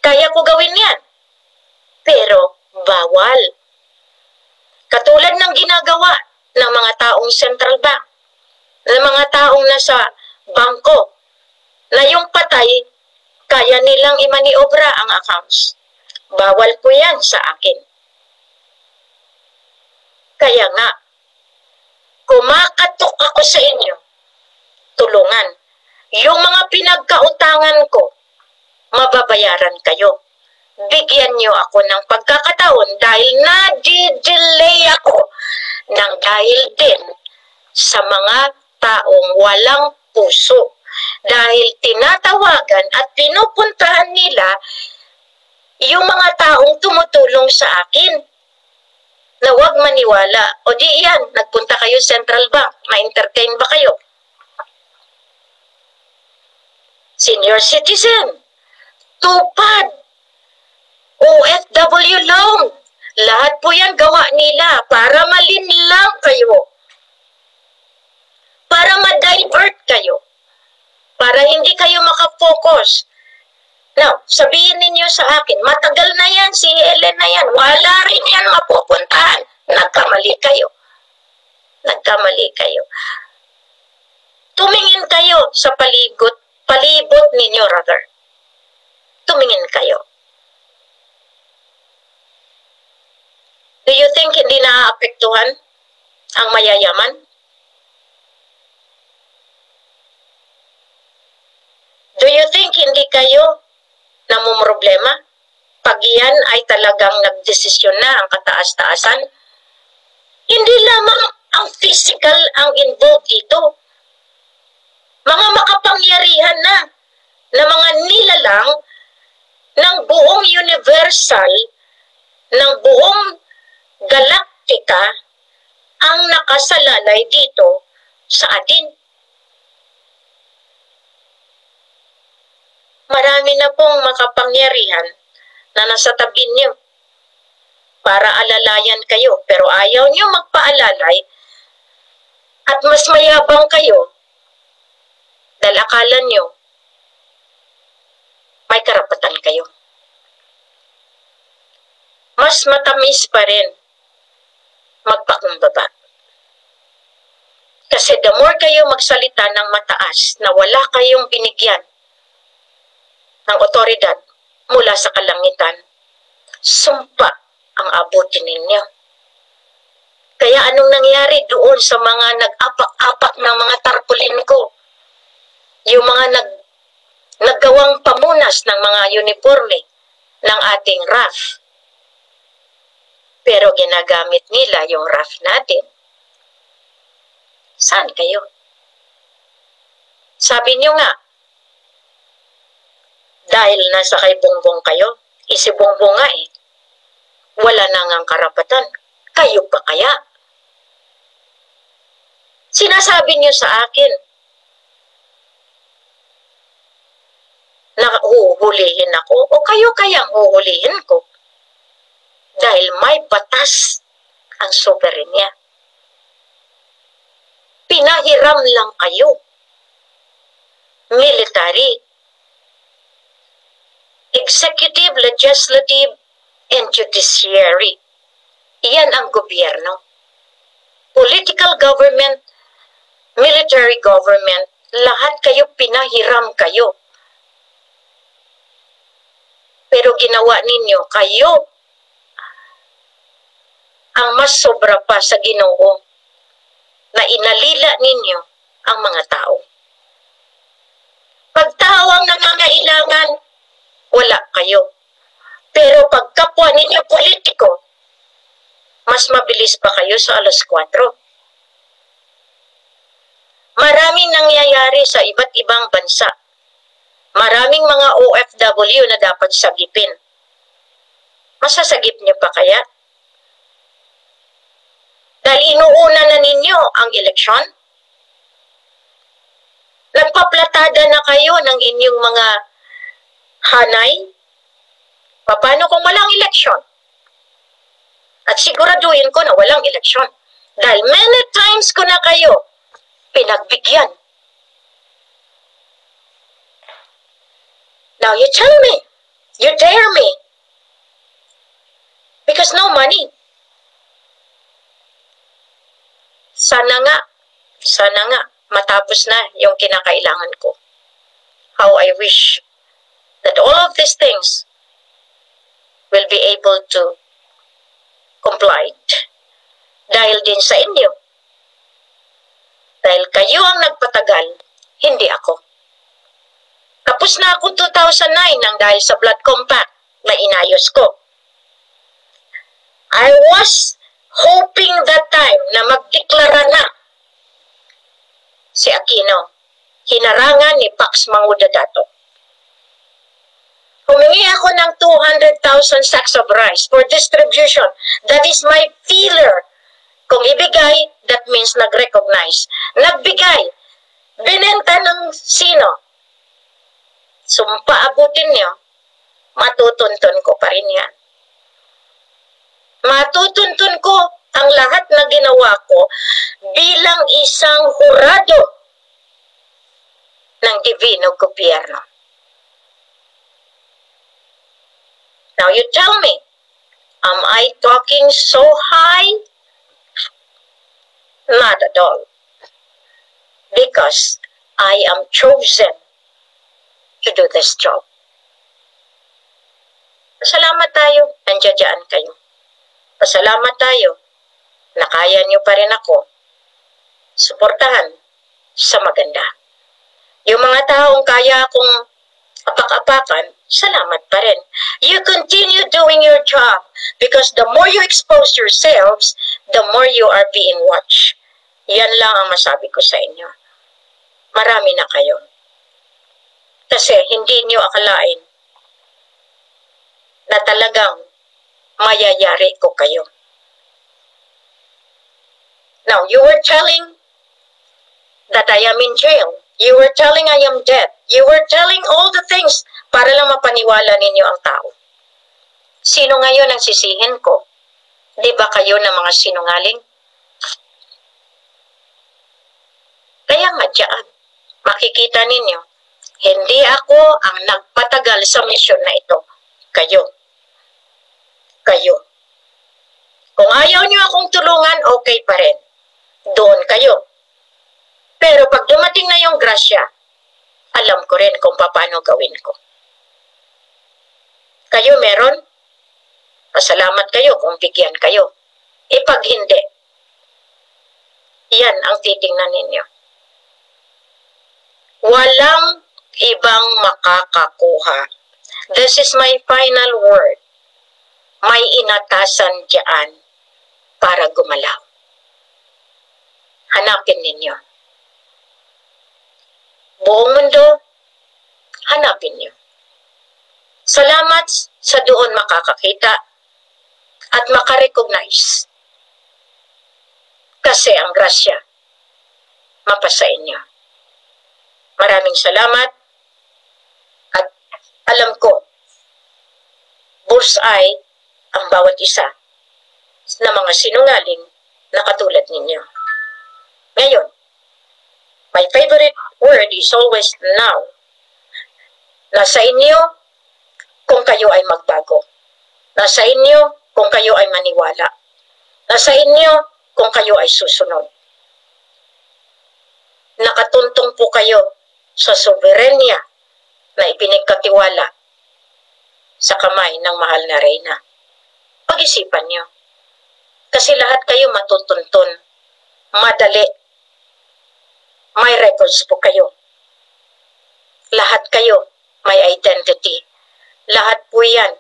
Kaya ko gawin yan. Pero bawal. Katulad ng ginagawa ng mga taong central bank, ng mga taong nasa bangko, na yung patay, kaya nilang imaniobra ang accounts. Bawal po yan sa akin. Kaya nga, kumakatok ako sa inyo, tulungan. Yung mga pinagkautangan ko, mababayaran kayo. Bigyan niyo ako ng pagkakataon dahil na-delay ako ng dahil din sa mga taong walang puso. Dahil tinatawagan at pinupuntahan nila yung mga taong tumutulong sa akin na huwag maniwala. O di yan, nagpunta kayo Central Bank, ma-entertain ba kayo? Senior citizen, tupad, OFW loan, lahat po yan gawa nila para malinlang kayo. Para ma-divert kayo. Para hindi kayo makafocus. Now, sabihin ninyo sa akin, matagal na yan, si Helen na yan, wala rin yan mapupuntahan. Nagkamali kayo. Nagkamali kayo. Tumingin kayo sa palibot ninyo rather. Tumingin kayo. Do you think hindi naaapektuhan ang mayayaman? Do you think hindi kayo namumroblema? Pag yan ay talagang nagdesisyon na ang kataas-taasan, hindi lamang ang physical ang involved dito. Mga makapangyarihan na mga nilalang ng buong universal, ng buong galaktika ang nakasalalay dito sa atin. Marami na pong makapangyarihan na nasa tabi niyo para alalayan kayo. Pero ayaw niyo magpaalalay at mas mayabang kayo dahil akala niyo may karapatan kayo. Mas matamis pa rin magpakumbaba. Kasi the more kayo magsalita ng mataas na wala kayong binigyan ng otoridad mula sa kalangitan, sumpa ang abutin ninyo. Kaya anong nangyari doon sa mga nag-apak-apak ng mga tarpaulin ko? Yung mga naggawang pamunas ng mga uniforme ng ating RAF. Pero ginagamit nila yung RAF natin. Saan kayo? Sabi niyo nga, dahil nasa kay Bongbong kayo, si Bongbong nga wala na ngang karapatan. Kayo pa kaya? Sinasabi niyo sa akin na huhulihin ako o kayo kayang huhulihin ko? Dahil may batas ang soberenya. Pinahiram lang kayo. Military, executive, legislative, and judiciary. Iyan ang gobyerno. Political government, military government, lahat kayo pinahiram kayo. Pero ginawa ninyo, kayo ang mas sobra pa sa Ginoo na inalila ninyo ang mga tao. Pag tao ang nangangailangan, wala kayo. Pero pag kapwa ninyo politiko, mas mabilis pa kayo sa alas 4. Maraming nangyayari sa iba't ibang bansa. Maraming mga OFW na dapat sagipin. Masasagip niyo pa kaya? Dahil inuuna na ninyo ang eleksyon? Nagpaplatada na kayo ng inyong mga hanay? Paano kung walang eleksyon? At siguraduhin ko na walang eleksyon. Dahil many times ko na kayo pinagbigyan. Now you tell me, You dare me. Because no money. Sana nga, matapos na yung kinakailangan ko. How I wish that all of these things will be able to comply. Dahil din sa inyo. Dahil kayo ang nagpatagal, hindi ako. Tapos na ako 2009 nang dahil sa blood compact na inayos ko. I was hoping that time na magdeklara na si Aquino, hinarangan ni Pax Mangudadato. Humingi ako ng 200,000 sacks of rice for distribution. That is my feeler. Kung ibigay, that means nag-recognize. Nagbigay. Binenta ng sino? Sumpa abutin niyo, matutuntun ko pa rin yan. Matutuntun ko ang lahat na ginawa ko bilang isang hurado ng Divino Gobyerno. Now you tell me, am I talking so high? Not at all. Because I am chosen to do this job. Pasalamat tayo, nandiyan kayo. Pasalamat tayo, na kaya niyo pa rin ako suportahan sa maganda. Yung mga taong kaya akong apak-apakan, salamat pa rin. You continue doing your job because the more you expose yourselves, the more you are being watched. Yan lang ang masabi ko sa inyo. Marami na kayo. Kasi hindi niyo akalain na talagang mayayari ko kayo. Now, you were telling that I am in jail. You were telling I am dead. You were telling all the things para lang mapaniwala ninyo ang tao. Sino ngayon ang sisihin ko? Di ba kayo na mga sinungaling? Kaya nga dyan, makikita ninyo, hindi ako ang nagpatagal sa misyon na ito. Kayo. Kayo. Kung ayaw niyo akong tulungan, okay pa rin. Doon kayo. Pero pag dumating na yung grasya, alam ko rin kung paano gawin ko. Kayo meron? Pasalamat kayo kung bigyan kayo. E pag hindi, yan ang titingnan ninyo. Walang ibang makakakuha. This is my final word. May inatasan diyan para gumalaw. Hanapin ninyo. Buong mundo, hanapin niyo. Salamat sa doon makakakita at makarecognize. Kasi ang grasya, mapasa inyo. Maraming salamat at alam ko, bullseye ang bawat isa na mga sinungaling na katulad ninyo. Ngayon, my favorite word is always now. Nasa inyo kung kayo ay magbago. Nasa inyo kung kayo ay maniwala. Nasa inyo kung kayo ay susunod. Nakatuntong po kayo sa soberenya na ipinagkatiwala sa kamay ng mahal na reyna. Pag-isipan nyo. Kasi lahat kayo matutuntun. Madali. May records po kayo. Lahat kayo may identity. Lahat po yan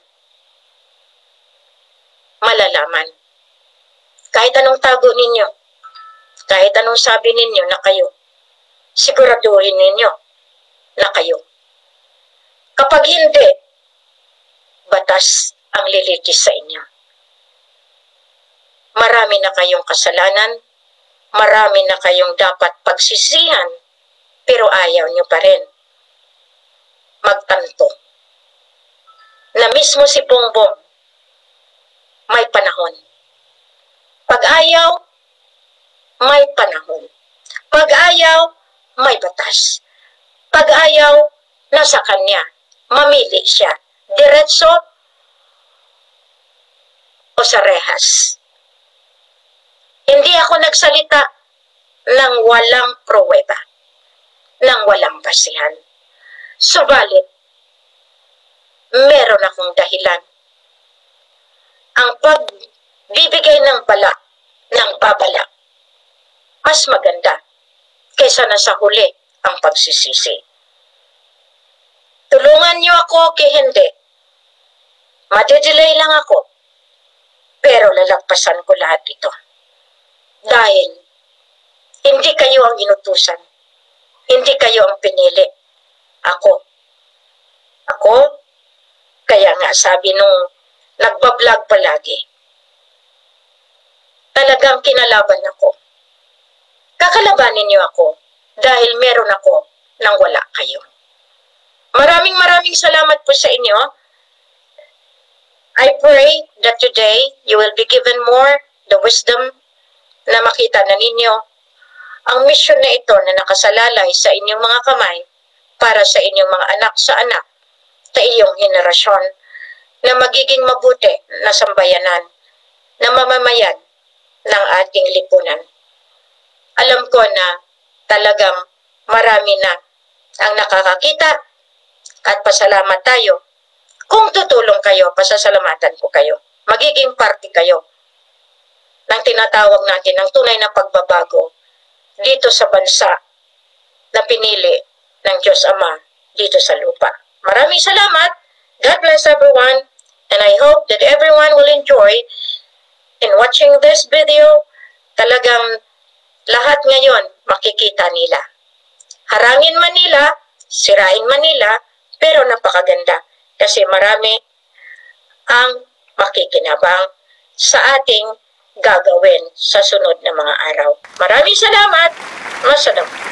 malalaman. Kahit anong tago ninyo, kahit anong sabi ninyo na kayo, siguraduhin ninyo na kayo. Kapag hindi, batas ang lilitis sa inyo. Marami na kayong kasalanan, marami na kayong dapat pagsisihan, pero ayaw nyo pa rin magtanto. Na mismo si Bongbong, may panahon. Pag ayaw, may panahon. Pag ayaw, may batas. Pag ayaw, nasa kanya. Mamili siya. diretso o sa rehas. Hindi ako nagsalita ng walang pruweba, ng walang basihan. Subalit, meron akong dahilan. Ang pagbibigay ng babala, mas maganda kaysa na sa huli ang pagsisisi. Tulungan niyo ako kay hindi. Madedelay lang ako, pero lalagpasan ko lahat ito. Dahil hindi kayo ang inutusan. Hindi kayo ang pinili. Ako, kaya nga sabi nung nagbablog palagi, talagang kinalaban ako. Kakalabanin niyo ako dahil meron ako nang wala kayo. Maraming salamat po sa inyo. I pray that today you will be given more the wisdom na makita na ninyo ang misyon na ito na nakasalalay sa inyong mga kamay para sa inyong mga anak sa anak sa iyong henerasyon na magiging mabuti na sambayanan na mamamayan ng ating lipunan. Alam ko na talagang marami na ang nakakakita at pasalamat tayo. Kung tutulong kayo, pasasalamatan ko kayo. Magiging parte kayo ng tinatawag natin ng tunay na pagbabago dito sa bansa na pinili ng Diyos Ama dito sa lupa. Maraming salamat. God bless everyone. And I hope that everyone will enjoy in watching this video. Talagang lahat ngayon makikita nila. Harangin man nila, sirain man nila, pero napakaganda. Kasi marami ang makikinabang sa ating gagawin sa sunod na mga araw. Maraming salamat. Masadam.